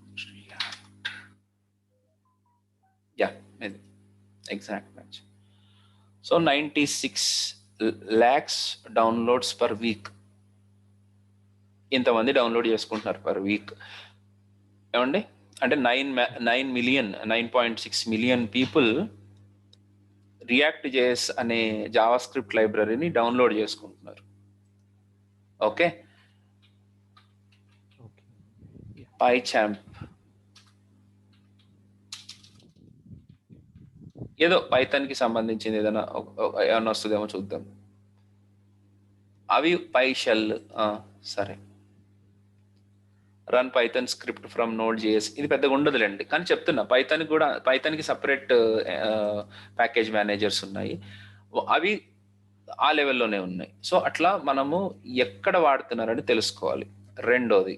ఇది exact match. So 96 lakhs downloads per week. ఇంతమంది డౌన్లోడ్ చేసుకుంటున్నారు పర్ వీక్ ఏమండి, అంటే 9.6 మిలియన్ పీపుల్ రియాక్ట్ JS అనే జావాస్క్రిప్ట్ లైబ్రరీని డౌన్లోడ్ చేసుకుంటున్నారు. ఓకే, PyChamp ఏదో పైథాన్కి సంబంధించింది ఏమైనా వస్తుందేమో చూద్దాం. అవి PyShell, సరే run Python script from Node.js, ఇది పెద్దగా ఉండదులేండి, కానీ చెప్తున్నా పైథాన్కి సపరేట్ ప్యాకేజ్ మేనేజర్స్ ఉన్నాయి, అవి ఆ లెవెల్లోనే ఉన్నాయి. సో అట్లా మనము ఎక్కడ వాడుతున్నారని తెలుసుకోవాలి. రెండోది,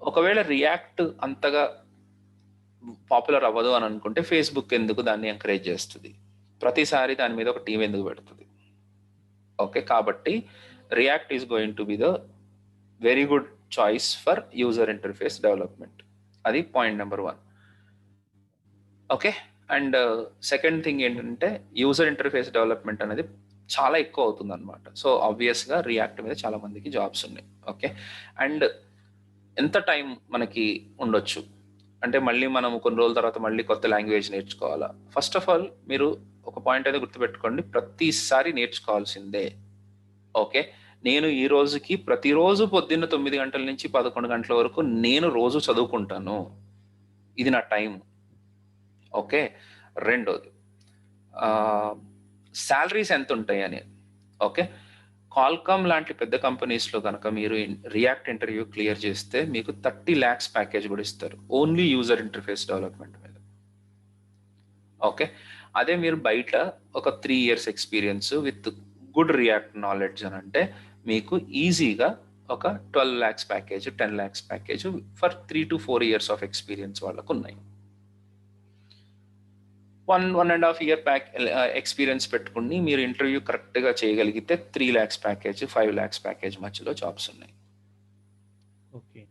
ఒకవేళ రియాక్ట్ అంతగా పాపులర్ అవ్వదు అని అనుకుంటే, ఫేస్బుక్ ఎందుకు దాన్ని ఎంకరేజ్ చేస్తుంది, ప్రతిసారి దాని మీద ఒక టీం ఎందుకు పెడుతుంది? ఓకే, కాబట్టి React is going to be the very good choice for user interface development. అది point number 1. Okay, and second thing ఏంటంటే, యూజర్ ఇంటర్ఫేస్ డెవలప్మెంట్ అనేది చాలా ఎక్కువ అవుతుంది అనమాట. సో ఆబ్వియస్గా రియాక్ట్ మీద చాలా మందికి జాబ్స్ ఉన్నాయి. ఓకే, అండ్ ఎంత టైం మనకి ఉండొచ్చు అంటే, మళ్ళీ మనం కొన్ని రోజుల తర్వాత మళ్ళీ కొత్త లాంగ్వేజ్ నేర్చుకోవాలా? ఫస్ట్ ఆఫ్ ఆల్ మీరు ఒక పాయింట్ అయితే గుర్తుపెట్టుకోండి, ప్రతిసారి నేర్చుకోవాల్సిందే. ఓకే, నేను ఈ రోజుకి ప్రతిరోజు పొద్దున్న 9 గంటల నుంచి 11 గంటల వరకు నేను రోజు చదువుకుంటాను, ఇది నా టైం. ఓకే, రెండోది శాలరీస్ ఎంత ఉంటాయి అని. ఓకే, కాల్కామ్ లాంటి పెద్ద కంపెనీస్లో కనుక మీరు రియాక్ట్ ఇంటర్వ్యూ క్లియర్ చేస్తే మీకు 30 lakhs ప్యాకేజ్ కూడా ఇస్తారు, ఓన్లీ యూజర్ ఇంటర్ఫేస్ డెవలప్మెంట్ మీద. ఓకే, అదే మీరు బయట ఒక 3 years experience with good react knowledge అని అంటే, మీకు ఈజీగా ఒక 12 lakhs package, 10 lakhs package for 3 to 4 years of experience వాళ్ళకు ఉన్నాయి. 1.5 year ఎక్స్పీరియన్స్ పెట్టుకుని మీరు ఇంటర్వ్యూ కరెక్ట్గా చేయగలిగితే 3 lakhs ప్యాకేజ్, 5 lakhs ప్యాకేజ్ మధ్యలో జాబ్స్ ఉన్నాయి. ఓకే,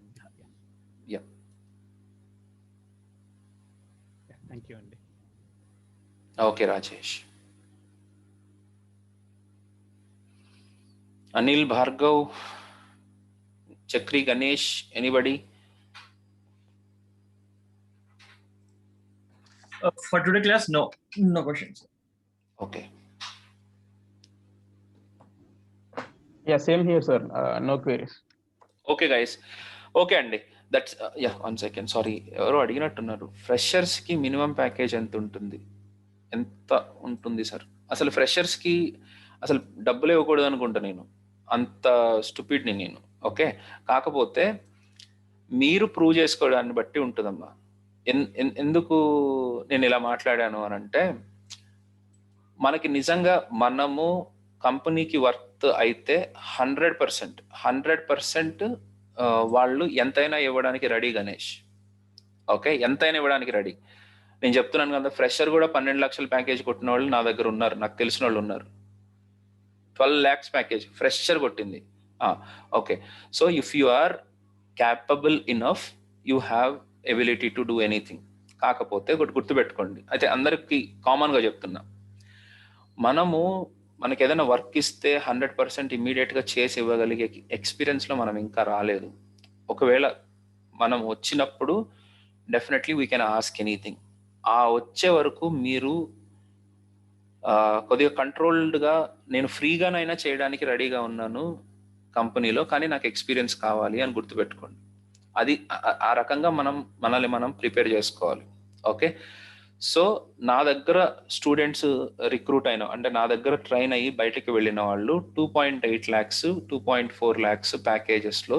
యా, థ్యాంక్ యూ అండి. Okay Rajesh. Anil, Bhargav, Chakri, Ganesh, anybody? For today class, no questions. Okay. Yeah, same here, sir. No queries. Okay guys, okay అండి. దట్స్ యా, 1 సెకండ్, సారీ, ఎవరో అడిగినట్టున్నారు. Freshers కి minimum package ఎంత ఉంటుంది, ఎంత ఉంటుంది సార్? అసలు ఫ్రెషర్స్ కి అసలు డబ్బులు ఇవ్వకూడదు అనుకుంటా నేను, అంత స్టూపిడ్ని నేను. ఓకే, కాకపోతే మీరు ప్రూవ్ చేసుకోవడాన్ని బట్టి ఉంటుందమ్మా. ఎందుకు నేను ఇలా మాట్లాడాను అని అంటే, మనకి నిజంగా మనము కంపెనీకి వర్త్ అయితే 100% వాళ్ళు ఎంతైనా ఇవ్వడానికి రెడీ గణేష్. ఓకే, ఎంతైనా ఇవ్వడానికి రెడీ. నేను చెప్తున్నాను కదా, ఫ్రెషర్ కూడా 12 లక్షల ప్యాకేజ్ కొట్టిన వాళ్ళు నా దగ్గర ఉన్నారు, నాకు తెలిసిన వాళ్ళు ఉన్నారు. 12 lakhs ప్యాకేజ్ ఫ్రెషర్ కొట్టింది. Okay, so if you are capable enough, you have ability to do anything. కాకపోతే ఒకటి గుర్తుపెట్టుకోండి, అయితే అందరికి కామన్గా చెప్తున్నా, మనకి ఏదైనా వర్క్ ఇస్తే 100% ఇమ్మీడియట్గా చేసి ఇవ్వగలిగే ఎక్స్పీరియన్స్లో మనం ఇంకా రాలేదు. ఒకవేళ మనం వచ్చినప్పుడు definitely we can ask anything. ఆ వచ్చే వరకు మీరు కొద్దిగా కంట్రోల్డ్గా, నేను ఫ్రీగానైనా చేయడానికి రెడీగా ఉన్నాను కంపెనీలో, కానీ నాకు ఎక్స్పీరియన్స్ కావాలి అని గుర్తుపెట్టుకోండి. అది ఆ రకంగా మనల్ని మనం ప్రిపేర్ చేసుకోవాలి. ఓకే, సో నా దగ్గర స్టూడెంట్స్ రిక్రూట్ అయిన, అంటే నా దగ్గర ట్రైన్ అయ్యి బయటకు వెళ్ళిన వాళ్ళు 2.8 lakhs 2.4 lakhs ప్యాకేజెస్లో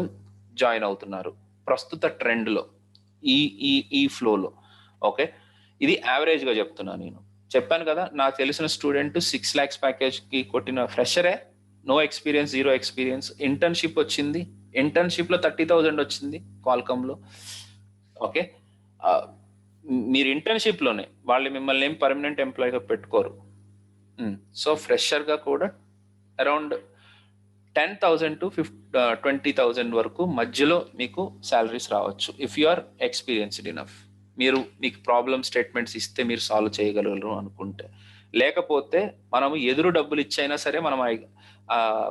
జాయిన్ అవుతున్నారు ప్రస్తుత ట్రెండ్లో, ఈ ఫ్లోలో. ఓకే, ఇది యావరేజ్గా చెప్తున్నా నేను. చెప్పాను కదా, నాకు తెలిసిన స్టూడెంట్ 6 lakhs ప్యాకేజ్కి కొట్టిన ఫ్రెషరే, నో ఎక్స్పీరియన్స్, 0 ఎక్స్పీరియన్స్. ఇంటర్న్షిప్ వచ్చింది, ఇంటర్న్షిప్లో 30,000 వచ్చింది క్వాల్కామ్లో. ఓకే, మీరు ఇంటర్న్షిప్లోనే వాళ్ళు మిమ్మల్ని ఏం పర్మనెంట్ ఎంప్లాయీగా పెట్టుకోరు. సో ఫ్రెషర్గా కూడా అరౌండ్ 10,000 to 20,000 వరకు మధ్యలో మీకు శాలరీస్ రావచ్చు, if you are experienced enough. మీకు ప్రాబ్లమ్ స్టేట్మెంట్స్ ఇస్తే మీరు సాల్వ్ చేయగలరు అనుకుంటే. లేకపోతే మనము ఎదురు డబ్బులు ఇచ్చైనా సరే మనం